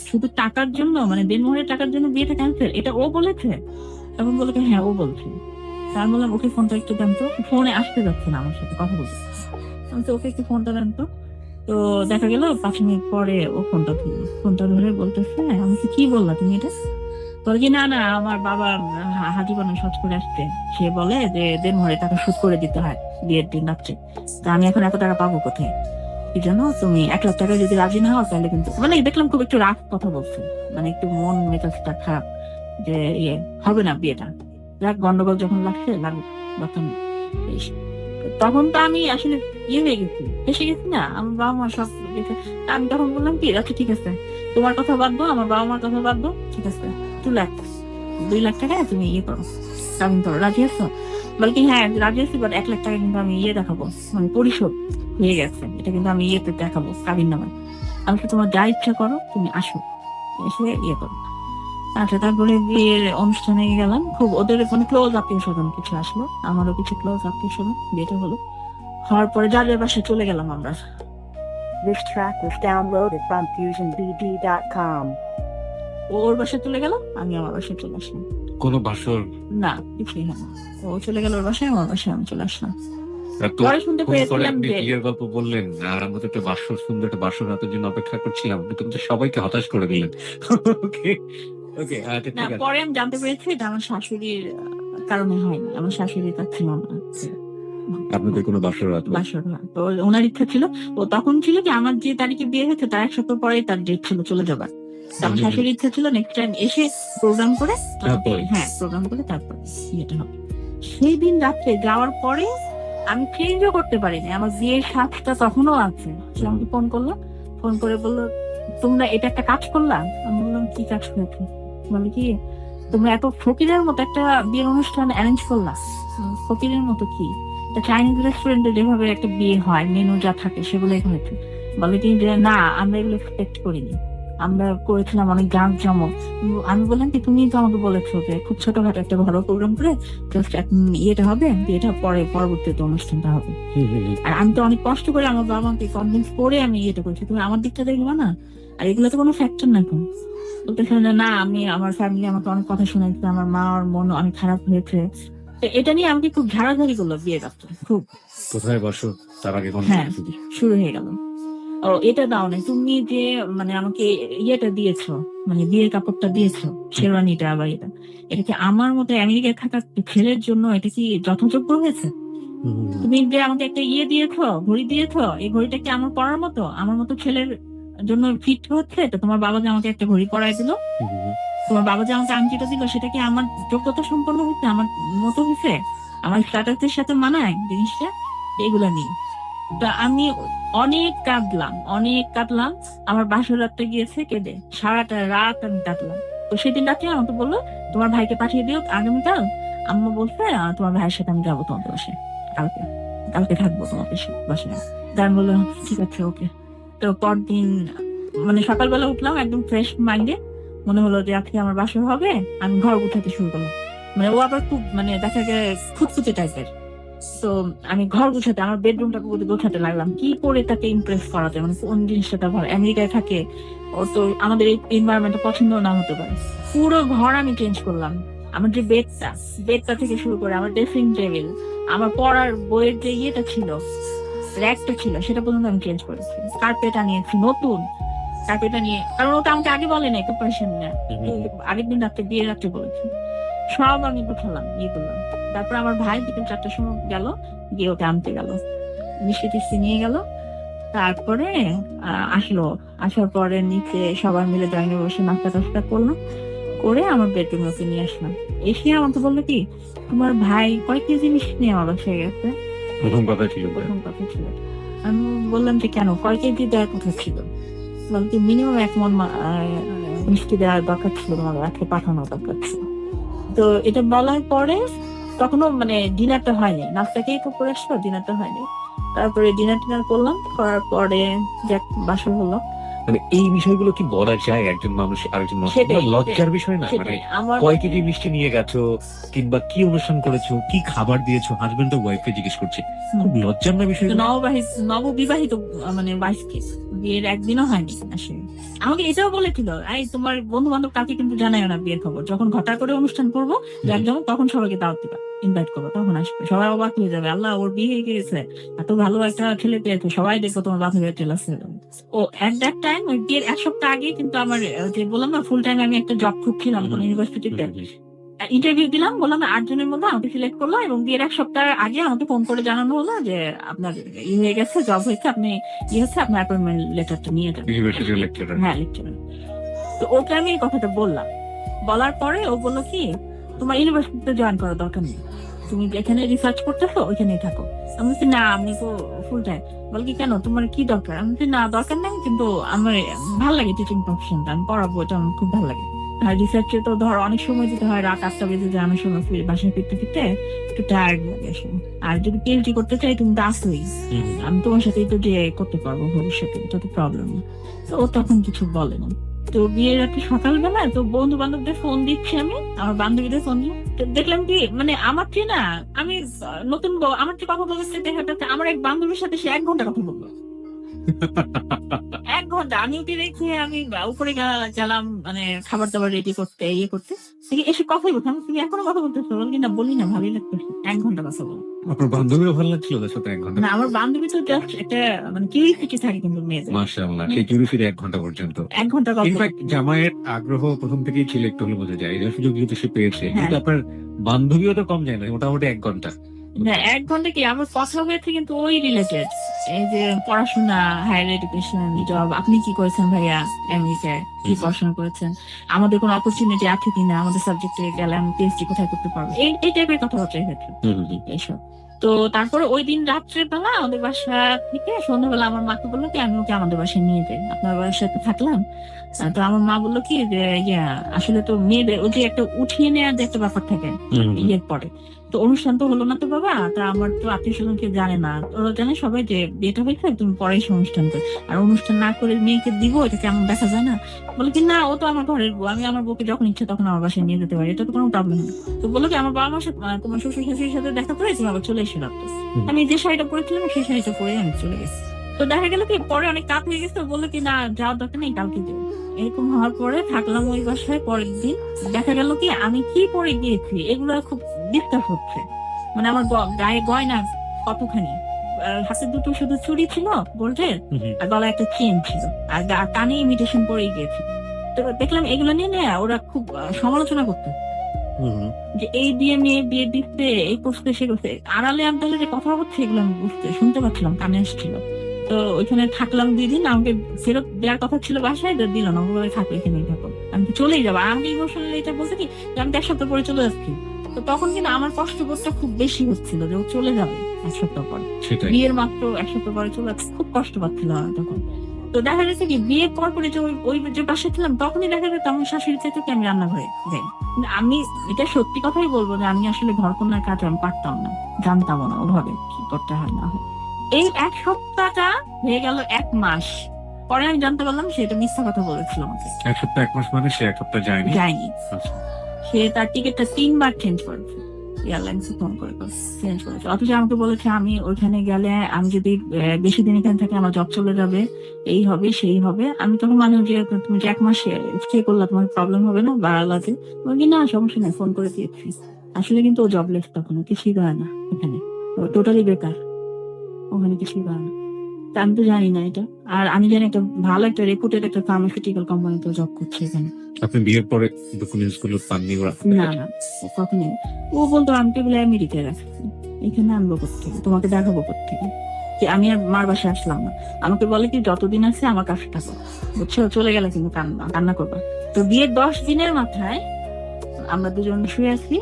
শুধু টাকার জন্য, মানে দেনমোহরের টাকার জন্য বিয়েটা ক্যান্সেল, এটা ও বলেছে? তখন বলে কি হ্যাঁ ও বলছে। তার বললাম ওকে ফোনটা একটু দেন তো, ফোনে আসতে যাচ্ছে না আমার সাথে কথা বলতে। আমি তো ওকে একটু ফোনটা দেন তো। তো দেখা গেল 5 মিনিট পরে ও ফোনটা ধরে বলতেছে আমি কি বললা তুমি এটা? বলে কি না না আমার বাবা হাজিবানা শর্ট করে আসছে, সে বলে যে দেনমোহরের টাকা শোধ করে দিতে হয় বিয়ের দিন রাত্রে, তা আমি এখন এত টাকা পাবো কোথায়? কি জানো তুমি 1 লাখ টাকা যদি রাজি না হও তাহলে কিন্তু, মানে দেখলাম খুব একটু রাগ কথা বলছে, মানে একটু মন মেজাজটা খারাপ যে ইয়ে হবে না বিয়েটা, যাক গন্ডগোল যখন লাগুক তখন। তখন তো আমি আসলে ইয়ে হয়ে গেছি, এসে গেছি না, আমার বাবা মা সব দেখে। তা আমি তখন বললাম কি আচ্ছা ঠিক আছে, তোমার কথা বাদবো, আমার বাবা মার কথা বাদবো, ঠিক আছে 2 লাখ টাকা তুমি ইয়ে করো, কাবিন করো, রাজি আছো? বল কি হ্যাঁ রাজি আছি, বাট 1 লাখ টাকা কিন্তু আমি ইয়ে দেখাবো, মানে পরিশোধ হয়ে গেছে, এটা কিন্তু আমি ইয়েতে দেখাবো কাবিন নামে। আমি তো তোমার যা ইচ্ছা করো তুমি আসো, এসে ইয়ে করো। আচ্ছা তারপরে বিয়ের অনুষ্ঠানে গেলাম, খুব ওদের মানে ক্লোজ আত্মীয় স্বজন কিছু আসলো, আমারও কিছু ক্লোজ আত্মীয় স্বজন, বিয়েটা হলো। হওয়ার পরে যার যার বাসায় চলে গেলাম আমরা। This track was downloaded from FusionBD.com. ওর বাসায় চলে গেল, আমি আমার বাসায় চলে আসলাম। কোনো বাসর না কিছুই না, ও চলে গেল ওর বাসায়, আমার বাসায় আমি চলে আসলাম। তো পরে শুনতে ফোন করে পেয়েছিলাম আপনি যে বিয়ের গল্প বললেন, আর আমরা তো একটা বাসর সুন্দর একটা বাসর রাতের জন্য অপেক্ষা করছিলাম, কিন্তু আপনি তো সবাইকে হতাশ করে দিলেন। ওকে ওকে আচ্ছা না, ঠিক আছে। পরে আমি জানতে পেরেছি এটা আমার শাশুড়ির কারণে হয়নি, আমার শাশুড়ি তার ছিল না আপনাদের কোনো বাসর রাত বাসর না। তো ওনার ইচ্ছা ছিল, ও তখন ছিল কি আমার যে তারিখে বিয়ে হয়েছে তার 1 সপ্তাহ পরে তার ডেট ছিল চলে যাবার। তো আমার শাশুড়ির ইচ্ছা ছিল নেক্সট টাইম এসে প্রোগ্রাম করে তারপরে? হ্যাঁ প্রোগ্রাম করে তারপর বিয়েটা হবে। সেই দিন রাত্রে যাওয়ার পরে আমি চেঞ্জও করতে পারিনি, আমার বিয়ের সাজটা তখনও আছে। সে আমাকে ফোন করলো, ফোন করে বললো তোমরা এটা একটা কাজ করলা। আমি বললাম কি কাজ করেছি? বলে কি তোমরা এত ফকিরের মতো একটা বিয়ের অনুষ্ঠান অ্যারেঞ্জ করলা। ফকিরের মতো কি, চাইনিজ রেস্টুরেন্টে যেভাবে একটা বিয়ে হয় মেনু যা থাকে সেগুলোই হয়েছে। বলে কি যে না আমরা এগুলো এক্সপেক্ট করিনি, আমরা করেছিলাম অনেক গান জমক। আমি বললাম কি তুমি তো আমাকে বলেছো যে খুব ছোটখাটো একটা ঘরোয়া প্রোগ্রাম করে জাস্ট ইয়েটা হবে, বিয়েটা পরে পরবর্তীতে অনুষ্ঠানটা হবে। আর আমি তো অনেক কষ্ট করে আমার বাবা মাকে কনভিন্স করে আমি ইয়েটা করেছি, তুমি আমার দিকটা দেখবা না? আর এগুলো তো কোনো ফ্যাক্টর না। এখন বলতেছে না আমি আমার ফ্যামিলি আমাকে অনেক কথা শোনাইছে, আমার মা ওর মন অনেক খারাপ হয়েছে। তো এটা নিয়ে আমাকে খুব ঝাড়াঝাড়ি করলো বিয়ের রাত্রে খুব। কোথায় বাসর তার আগে কোন হ্যাঁ শুরু হয়ে গেল, ও এটা দাও না তুমি যে মানে আমাকে ইয়েটা দিয়েছো, মানে বিয়ের কাপড়টা দিয়েছো শেরওয়ানিটা, আবার এটা কি আমার মতো আমেরিকায় থাকা ছেলের জন্য এটা কি যথাযোগ্য হয়েছে? তুমি যে আমাকে একটা ইয়ে দিয়েছো, ঘড়ি দিয়েছো, এই ঘড়িটা কি আমার পরার মতো, আমার মতো ছেলের জন্য ফিট হচ্ছে? তো তোমার বাবা যে আমাকে একটা ঘড়ি পরাই দিল, তোমার বাবা যে আমাকে আংটিটা দিল, সেটা কি আমার যোগ্যতা সম্পন্ন হয়েছে, আমার মতো হয়েছে, আমার স্ট্যাটাসের সাথে মানায় জিনিসটা? এগুলা নিয়ে তো আমি অনেক কাঁদলাম। আমার বাসর রাতটা গিয়েছে কেঁদে, সারাটা রাত আমি কাঁদলাম। তো সেদিন রাতে আমাকে বললো তোমার ভাইকে পাঠিয়ে দিও আগামীকাল, আম্মা বলছে তোমার ভাইয়ের সাথে আমি যাবো তোমাদের বাসায়, কালকে কালকে থাকবো তোমাদের বাসায়। তার বললো ঠিক আছে ওকে। তো পরদিন মানে সকালবেলা উঠলাম একদম ফ্রেশ মাইন্ডে, মনে হলো যে আজকে আমার বাসর হবে, আমি ঘর গুছাতে শুরু করলাম। মানে ও আবার খুব মানে দেখা যায় খুঁতখুঁতে টাইপের, তো আমি ঘর গোছাতে, আমার বেডরুমটাকে গোছাতে লাগলাম, কি করে তাকে ইমপ্রেস করা যায়, মানে কোন জিনিসটা তার ভালো। আমেরিকায় থাকে, ওর তো আমাদের এই এনভায়রনমেন্টটা পছন্দ না হতে পারে। পুরো ঘর আমি চেঞ্জ করলাম। আমার যে বেডটা থেকে শুরু করে আমার ড্রেসিং টেবিল, আমার পড়ার বইয়ের যে ইয়েটা ছিল, র্যাকটা ছিল, সেটা পর্যন্ত আমি চেঞ্জ করেছি। কার্পেট আনিয়েছি নতুন, কার্পেট আনিয়ে, কারণ ওটা আমাকে আগে বলে নাই, প্রিপারেশন নেয়, আগের দিন রাত্রে বিয়ে রাত্রে বলেছি। সব আমি গোছালাম, ইয়ে করলাম। তারপর আমার ভাই বিকেল 4টার সময় গেল, গিয়ে ওকে আনতে গেল, মিষ্টি টিষ্টি নিয়ে গেল। তারপরে আসলো, আসার পরে নিচে সবাই মিলে ড্রয়িং রুমে বসে নাস্তা টাস্তা করলো, করে আমার বেডরুমে ওকে নিয়ে আসলাম। এসে আমাকে বললো কি, তোমার ভাই কয় কেজি মিষ্টি নিয়ে আমার বাসায় গেছে। প্রথম কথা ছিল প্রথম কথা ছিল। আমি বললাম যে কেন, কয় কেজি দেওয়ার কথা ছিল? বলতে মিনিমাম 1 মণ মিষ্টি দেওয়ার দরকার ছিল, তোমার রাখে পাঠানো দরকার ছিল। তো এটা বলার পরে তখনও মানে ডিনারটা হয়নি, নাস্তাকেই তো করে আসলো, ডিনারটা হয়নি। তারপরে ডিনার করলাম, করার পরে যাক বাসর হলো। মানে এই বিষয়গুলো কি বলা যায় একজন মানুষ আরেকজন মানুষ? সেটাই, লজ্জার বিষয় না? মানে সেটাই আমার কয় কেজি মিষ্টি নিয়ে গেছো, কিংবা কি অনুষ্ঠান করেছো, কি খাবার দিয়েছো, হাজবেন্ড তো ওয়াইফকে জিজ্ঞেস করছে, খুব লজ্জার না বিষয়? নববিবাহিত মানে ওয়াইফকে বিয়ের একদিনও হয়নি আসলে। আমাকে এটাও বলেছিল, এই তোমার বন্ধু বান্ধব কাউকে কিন্তু জানাই না বিয়ের খবর, যখন ঘটা করে অনুষ্ঠান করবো একদম, তখন সবাইকে দাওয়াত দিবা, ইনভাইট করবো, তখন আসবে, সবাই অবাক হয়ে যাবে, আল্লাহ ওর বিয়ে হয়ে গেছে, এত ভালো একটা ছেলে পেয়েছে, সবাই দেখো তোমার বান্ধবের টেল আছে। ও এট দ্যাট টাইম, ওই বিয়ের 1 সপ্তাহ আগে কিন্তু আমার যে বললাম না ফুল টাইম আমি একটা জব খুঁজছিলাম কোন ইউনিভার্সিটিতে, ইন্টারভিউ দিলাম, বললাম 8 জনের মধ্যে আমাকে সিলেক্ট করলো, এবং বিয়ের 1 সপ্তাহ আগে আমাকে ফোন করে জানানো হলো যে আপনার হয়ে গেছে, জব হয়েছে, আপনি হচ্ছে আপনার অ্যাপয়েন্টমেন্ট লেটারটা নিয়ে যাবেন। ইউনিভার্সিটির লেকচারার। হ্যাঁ, লেকচারার। তো ওকে আমি এই কথাটা বললাম, বলার পরে ও বললো কি, তোমার ইউনিভার্সিটিতে জয়েন করার দরকার নেই, তুমি যেখানে রিসার্চ করতেছো ওইখানেই থাকো। আমি বলছি না, আমি তো ফুল টাইম। বল কি কেন, তোমার কি দরকার? আমি বলছি না দরকার নেই, কিন্তু আমার ভালো লাগে টিচিং প্রফেশনটা, আমি পড়াবো, এটা আমার খুব ভালো লাগে। আর রিসার্চে তো ধর অনেক সময় দিতে হয়, রাত 8টা বেজে যায়, অনেক সময় বাসায় ফিরতে ফিরতে একটু টায়ার্ড লাগে আসলে। আর যদি পিএইচডি করতে চাই তুমি তো আসোই, আমি তোমার সাথে তো যে করতে পারবো ভবিষ্যতে, এটা তো প্রবলেম। তো ও তখন কিছু বলে না। তো বিয়ের রাতে সকালবেলা তো বন্ধু বান্ধবদের ফোন দিচ্ছি, আমি আমার বান্ধবীদের ফোন দিই, তো দেখলাম কি মানে আমার চেয়ে না, আমি নতুন আমার চেয়ে কথা বলতে দেখা যাচ্ছে আমার এক বান্ধবীর সাথে সে 1 ঘন্টা কথা বললো। 1 ঘন্টা আমি ওকে রেখে আমি উপরে গেলাম মানে খাবার দাবার রেডি করতে, ইয়ে করতে, দেখি এসে কথাই বলছে। আমি তুমি এখনো কথা বলতেছো? বলি না, বলি না, ভালোই লাগতেছে। 1 ঘন্টা কথা বলো। আপনার বান্ধবীও ভালো লাগছিল ওদের সাথে 1 ঘন্টা? না, আমার বান্ধবী তো জাস্ট একটা মানে কিউরিসিটি থাকে কিন্তু মেয়েদের। মাশাআল্লাহ, সেই কিউরিসিটি 1 ঘন্টা পর্যন্ত। 1 ঘন্টা কথা ইনফ্যাক্ট জামাইয়ের আগ্রহ প্রথম থেকেই ছিল, একটু হলে বোঝা যায়, এই সুযোগ যেহেতু সে পেয়েছে। হ্যাঁ। কিন্তু আপনার বান্ধবীও তো কম যায় না, মোটামুটি 1 ঘন্টা। না, 1 ঘন্টা কি আমার কথা হয়েছে কিন্তু ওই রিলেটেড, এই যে পড়াশোনা, হায়ার এডুকেশন, জব, আপনি কি করেছেন ভাইয়া আমেরিকায়, কি পড়াশোনা করেছেন, আমাদের কোনো অপরচুনিটি আছে কিনা, আমাদের সাবজেক্টে গেলে আমি পিএইচডি কোথায় করতে পারবো, এই টাইপের কথাবার্তা হয়েছে এইসব। তো তারপরে ওই দিন রাত্রের বেলা আমাদের বাসা থেকে সন্ধ্যাবেলা আমার মাকে বললো কি, আমি ওকে আমাদের বাসায় নিয়ে যাই, আপনার বাসাতে থাকলাম। তো আমার মা বললো কি যে আসলে তো মেয়েদের ওই যে একটা উঠিয়ে নেওয়ার যে একটা ব্যাপার থাকে বিয়ের পরে, তো অনুষ্ঠান তো হলো না তো বাবা, তা আমার তো আত্মীয় স্বজন কেউ জানে না, ওরা জানে সবাই যে বিয়েটা হয়েছে, তুমি পরে এসে অনুষ্ঠান করে, আর অনুষ্ঠান না করে মেয়েকে দিব, এটা কেমন দেখা যায় না? বলে কি না, ও তো আমার ঘরের বউ, আমি আমার বউকে যখন ইচ্ছা তখন আমার বাসায় নিয়ে যেতে পারি, এটা তো কোনো প্রবলেম নেই। তো বললো কি আমার বাবা মার সাথে তোমার শ্বশুর শাশুড়ির সাথে দেখা করে তুমি আবার চলে এসে রাখতো। আমি যে শাড়িটা পরেছিলাম সেই শাড়িটা পরে আমি চলে গেছি। তো দেখা গেল কি পরে অনেক কাজ হয়ে গেছে, বললো কি না যাওয়ার দরকার নেই, কালকে যাবো। এরকম হওয়ার পরে থাকলাম ওই বাসায়। পরের দিন দেখা গেল কি আমি কি পরে গিয়েছি এগুলো খুব ডিস্টার্ব হচ্ছে, মানে আমার গায়ে গয়না কতখানি, হাতে দুটো শুধু চুড়ি ছিল গোল্ডের, আর গলায় একটা চেন ছিল, আর কানে ইমিটেশন পরে গিয়েছি। তো দেখলাম এগুলো নিয়ে ওরা খুব সমালোচনা করতো যে এই দিয়ে মেয়ে বিয়ে দিচ্ছে, এই করছে, সে করছে, আড়ালে আবদালে যে কথা হচ্ছে এগুলো আমি শুনতে পাচ্ছিলাম, কানে আসছিল। তো ওইখানে থাকলাম 2 দিন, আমাকে ফেরত দেওয়ার কথা ছিল বাসায়, দিল না, ওভাবে থাকো, এখানেই থাকো, আমি তো চলেই যাবো। আমি ইমোশনালি এটা বলতে কি যে আমি 1 সপ্তাহ পরে চলে যাচ্ছি। তো তখন কিন্তু আমার কষ্টবোধটা খুব বেশি হচ্ছিল যে ও চলে যাবে 1 সপ্তাহ পরে, বিয়ের মাত্র 1 সপ্তাহ পরে চলে যাচ্ছে, খুব কষ্ট পাচ্ছিল আমার তখন। তো দেখা যাচ্ছে কি বিয়ের পর পরে যে ওই যে বাসায় ছিলাম, তখনই দেখা যেত আমার শাশুড়ি চাইতো কি আমি রান্নাঘরে যাই। আমি এটা সত্যি কথাই বলবো যে আমি আসলে ঘরকন্যার কাজ আমি পারতাম না, জানতাম না ওভাবে কি করতে হয় না হয়। এই 1 সপ্তাহটা হয়ে গেল 1 মাস, পরে আমি জানতে পারলাম সেটা মিথ্যা কথা বলেছিল আমাকে। 1 সপ্তাহ 1 মাস মানে সে 1 সপ্তাহ যায়নি। সে তার টিকিটটা 3 বার চেঞ্জ করেছে। এয়ারলাইন্সে ফোন করে চেঞ্জ করেছে। অথচ আমাকে বলেছে আমি ওইখানে গেলে আমি যদি বেশি দিন এখানে থাকি আমার জব চলে যাবে, এই হবে সেই হবে। আমি তখন মানে যে তুমি যে 1 মাস স্টে করলা তোমার প্রবলেম হবে না বাড়ালাতে? বলি না সমস্যা নেই, ফোন করে দিয়েছি। আসলে কিন্তু ও জবলেস, তখন কিছুই করে না এখানে, টোটালি বেকার, ওখানে কিছুই করে না। তা আমি তো জানি না এটা। আর আমি জানি একটা ভালো একটা রেপুটেড একটা ফার্মাসিউটিক্যাল কোম্পানিতে জব করছে এখানে। আপনি বিয়ের পরে ডকুমেন্টস গুলো পাননি ওরা? না না, ও কখনোই। ও বলতো আমি তো এগুলো আমেরিকায় রাখছি, এখানে আনবো কোথেকে, তোমাকে দেখাবো কোথেকে। কি আমি আর মার বাসায় আসলাম না। আমাকে বলে কি যতদিন আছে আমার কাছে থাকো, বুঝছো, চলে গেলে কিন্তু কান্না করবা। তো বিয়ের 10 দিনের মাথায় আমরা দুজন শুয়ে আছি,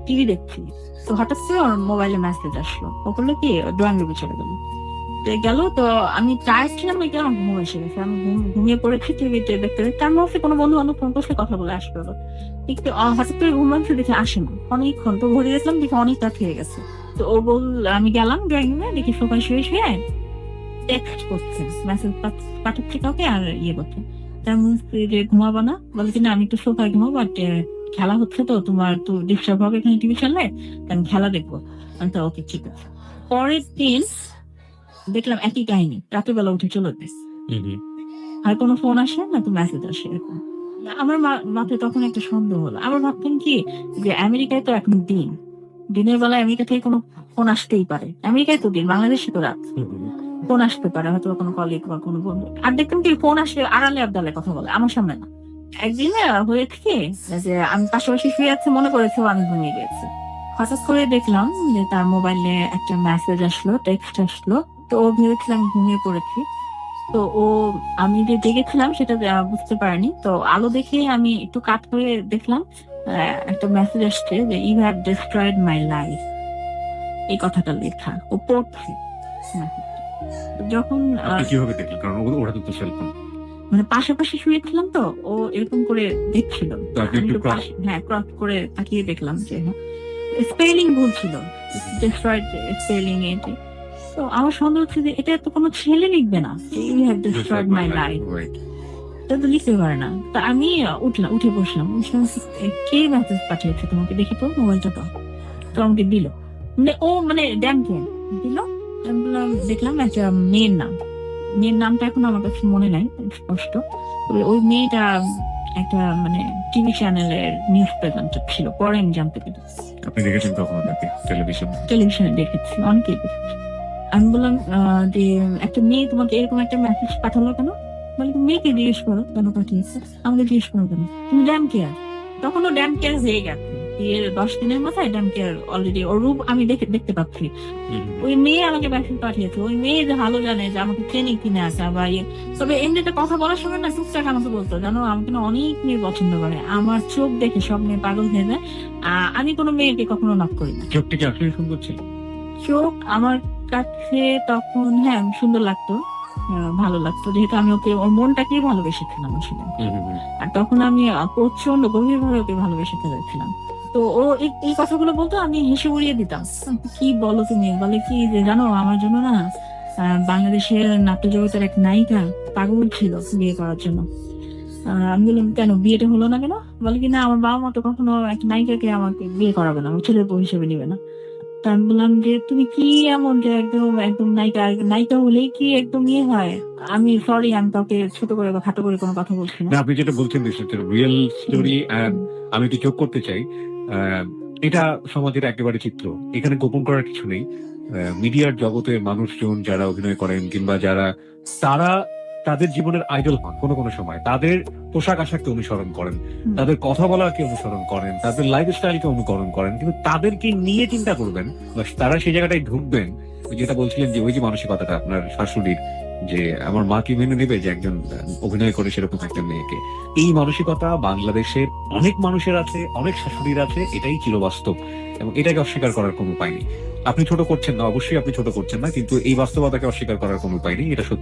টিভি দেখছি। তো হঠাৎ করে ওর মোবাইলে মেসেজ আসলো, ও করলো কি ড্রয়িং রুমে চলে গেল। তো আমি টায়ার্ড ছিলাম, এটা আমার ঘুম এসে গেছে, আমি ঘুমিয়ে পড়েছি টিভিতে দেখতে দেখতে। আমি ভাবছি কোনো বন্ধু বান্ধব ফোন করছে, কথা বলে আসবে। একটু হঠাৎ করে ঘুম ভাঙছে, দেখে আসে না অনেকক্ষণ। তো ঘুরে গেছিলাম, দেখে অনেক রাত হয়ে গেছে। তো ও আমি গেলাম ড্রয়িং রুমে, দেখি সবাই শুয়ে শুয়ে টেক্সট করছে, মেসেজ পাঠাচ্ছে কাউকে আর ইয়ে করছে। তার বলছি যে ঘুমাবো না? বলে কিনা আমি একটু সোফায় ঘুমাবো, বাট খেলা হচ্ছে তো তোমার তো ডিস্টার্ব হবে এখানে টিভি চাললে, আমি খেলা দেখবো। আমি তো ওকে ঠিক আছে। পরের দিন দেখলাম একই কাহিনী, রাতের বেলা উঠে চলে গেছে। আর কোনো ফোন আসে না, তো মেসেজ আসে এরকম। আমার মাথায় তখন একটা সন্দেহ হলো। আমার ভাবতাম কি যে আমেরিকায় তো এখন দিনের বেলা আমেরিকা থেকে কোনো ফোন আসতেই পারে, আমেরিকায় তো দিন, বাংলাদেশে তো রাত, ফোন আসতে পারে হয়তো কোনো কলিগ বা কোনো বন্ধু। আর দেখতাম কি ফোন আসে আড়ালে আবদালে কথা বলে, আমার সামনে না। একদিন হয়েছে কি যে আমি পাশাপাশি শুয়ে আছি, মনে করেছে আমি ঘুমিয়ে গেছি। হঠাৎ করে দেখলাম যে তার মোবাইলে একটা মেসেজ আসলো, টেক্সট আসলো। তো ও ভেবেছিলাম ঘুমিয়ে পড়েছি। তো আমি যে জেগেছিলাম সেটা বুঝতে পারিনি। তো আলো দেখে আমি একটু কাট করে দেখলাম একটা মেসেজ আসছে যে you have destroyed my life, এই কথাটা লেখা। ও পড়ছে message টা। যখন আপনি কিভাবে দেখলেন? কারণ ওরা তো সেলফোন। মানে পাশাপাশি শুয়েছিলাম তো, ও এরকম করে দেখছিল। তো আপনি আমি একটু তো হ্যাঁ ক্রস করে তাকিয়ে দেখলাম যে স্পেলিং ভুল ছিল, ডিস্ট্রয়েড স্পেলিং এটি। তো আমার সন্দেহ হচ্ছে যে এটা তো কোনো ছেলে লিখবে না, you have destroyed my life, এটা তো লিখতে পারে না। তো আমি উঠে বসলাম, কে মেসেজ পাঠিয়েছে তোমাকে, দেখি তো মোবাইলটা তো। তো আমাকে দিল, মানে ড্যামকে দিল। আমি বললাম, দেখলাম একটা মেয়ের নামটা এখন আমার কাছে মনে নাই স্পষ্ট। তবে ওই মেয়েটা একটা মানে টিভি চ্যানেলের নিউজ প্রেজেন্টার ছিল, পরে আমি জানতে পেরেছি। আপনি দেখেছেন কখনো তাকে টেলিভিশনে দেখেছি, অনেকেই দেখেছি। আমি বললাম যে একটা মেয়ে তোমাকে এরকম একটা মেসেজ পাঠালো কেন? বলে মেয়েকে জিজ্ঞেস করো কেন পাঠিয়েছে, আমাকে জিজ্ঞেস করো কেন, তুমি ড্যাম কেয়ার। তখন ও ড্যাম কেয়ার হয়ে গেছে, বিয়ের 10 দিনের মাথায় ড্যাম কেয়ার অলরেডি। ওর রূপ আমি দেখতে পাচ্ছি। ওই মেয়ে আমাকে মেসেজ পাঠিয়েছে, ওই মেয়ে যে ভালো জানে যে আমাকে ট্রেনিং কিনে আসা বা ইয়ে। তবে এমনিতে কথা বলার সময় না টুকটাক আমাকে বলতো, জানো আমাকে না অনেক মেয়ে পছন্দ করে, আমার চোখ দেখে সব মেয়ে পাগল হয়ে যায়। আমি কোনো মেয়েকে কখনো নক করি না। চোখটি কি আসলে সুন্দর ছিল? চোখ আমার কাছে তখন হ্যাঁ সুন্দর লাগতো, ভালো লাগতো, যেহেতু আমি ওকে ওর মনটাকেই ভালোবেসেছিলাম আসলে। আর তখন আমি প্রচন্ড গভীর ভাবে ওকে ভালোবেসে ফেলেছিলাম। তো ও এই কথাগুলো বলতো, আমি হেসে উড়িয়ে দিতাম। কি বলো তুমি? বলে কি যে জানো আমার জন্য না বাংলাদেশের নাট্য জগতের এক নায়িকা পাগল ছিল বিয়ে করার জন্য। আমি বললাম কেন, বিয়েটা হলো না কেন? বলে কি না আমার বাবা মা তো কখনো এক নায়িকাকে আমাকে বিয়ে করাবে না, আমার ছেলের বউ হিসেবে নিবে না। তা আমি বললাম যে তুমি কি এমন যে একদম নায়িকা হলেই কি একদম ইয়ে হয়? আমি সরি, আমি কাউকে ছোট করে বা খাটো করে কোনো কথা বলছি না। না, আপনি যেটা বলছেন রিয়েল স্টোরি। আমি একটু যোগ করতে চাই, এটা সমাজের একেবারে চিত্র, এখানে গোপন করার কিছু নেই। মিডিয়ার জগতে মানুষজন যারা অভিনয় করেন কিংবা যারা তারা তাদের জীবনের আইডল হন, কোনো কোনো সময় তাদের পোশাক আশাককে অনুসরণ করেন, তাদের কথা বলাকে অনুসরণ করেন, তাদের লাইফ স্টাইলকে অনুকরণ করেন, কিন্তু তাদেরকে নিয়ে চিন্তা করবেন বা তারা সেই জায়গাটায় ঢুকবেন। যেটা বলছিলেন যে ওই যে মানসিকতাটা আপনার শাশুড়ির, যে আমার মা কি মেনে নেবে যে একজন অভিনয় করে সেরকম একটা মেয়েকে, এই মানসিকতা বাংলাদেশের অনেক মানুষের আছে, অনেক শাশুড়ির আছে, এটাই চিরবাস্তব এবং এটাকে অস্বীকার করার কোনো উপায় নেই। আপনি ছোট করছেন না, অবশ্যই আপনি ছোট করছেন না, কিন্তু এই বাস্তবতাকে অস্বীকার করার কোনো উপায় নেই, এটা সত্যি।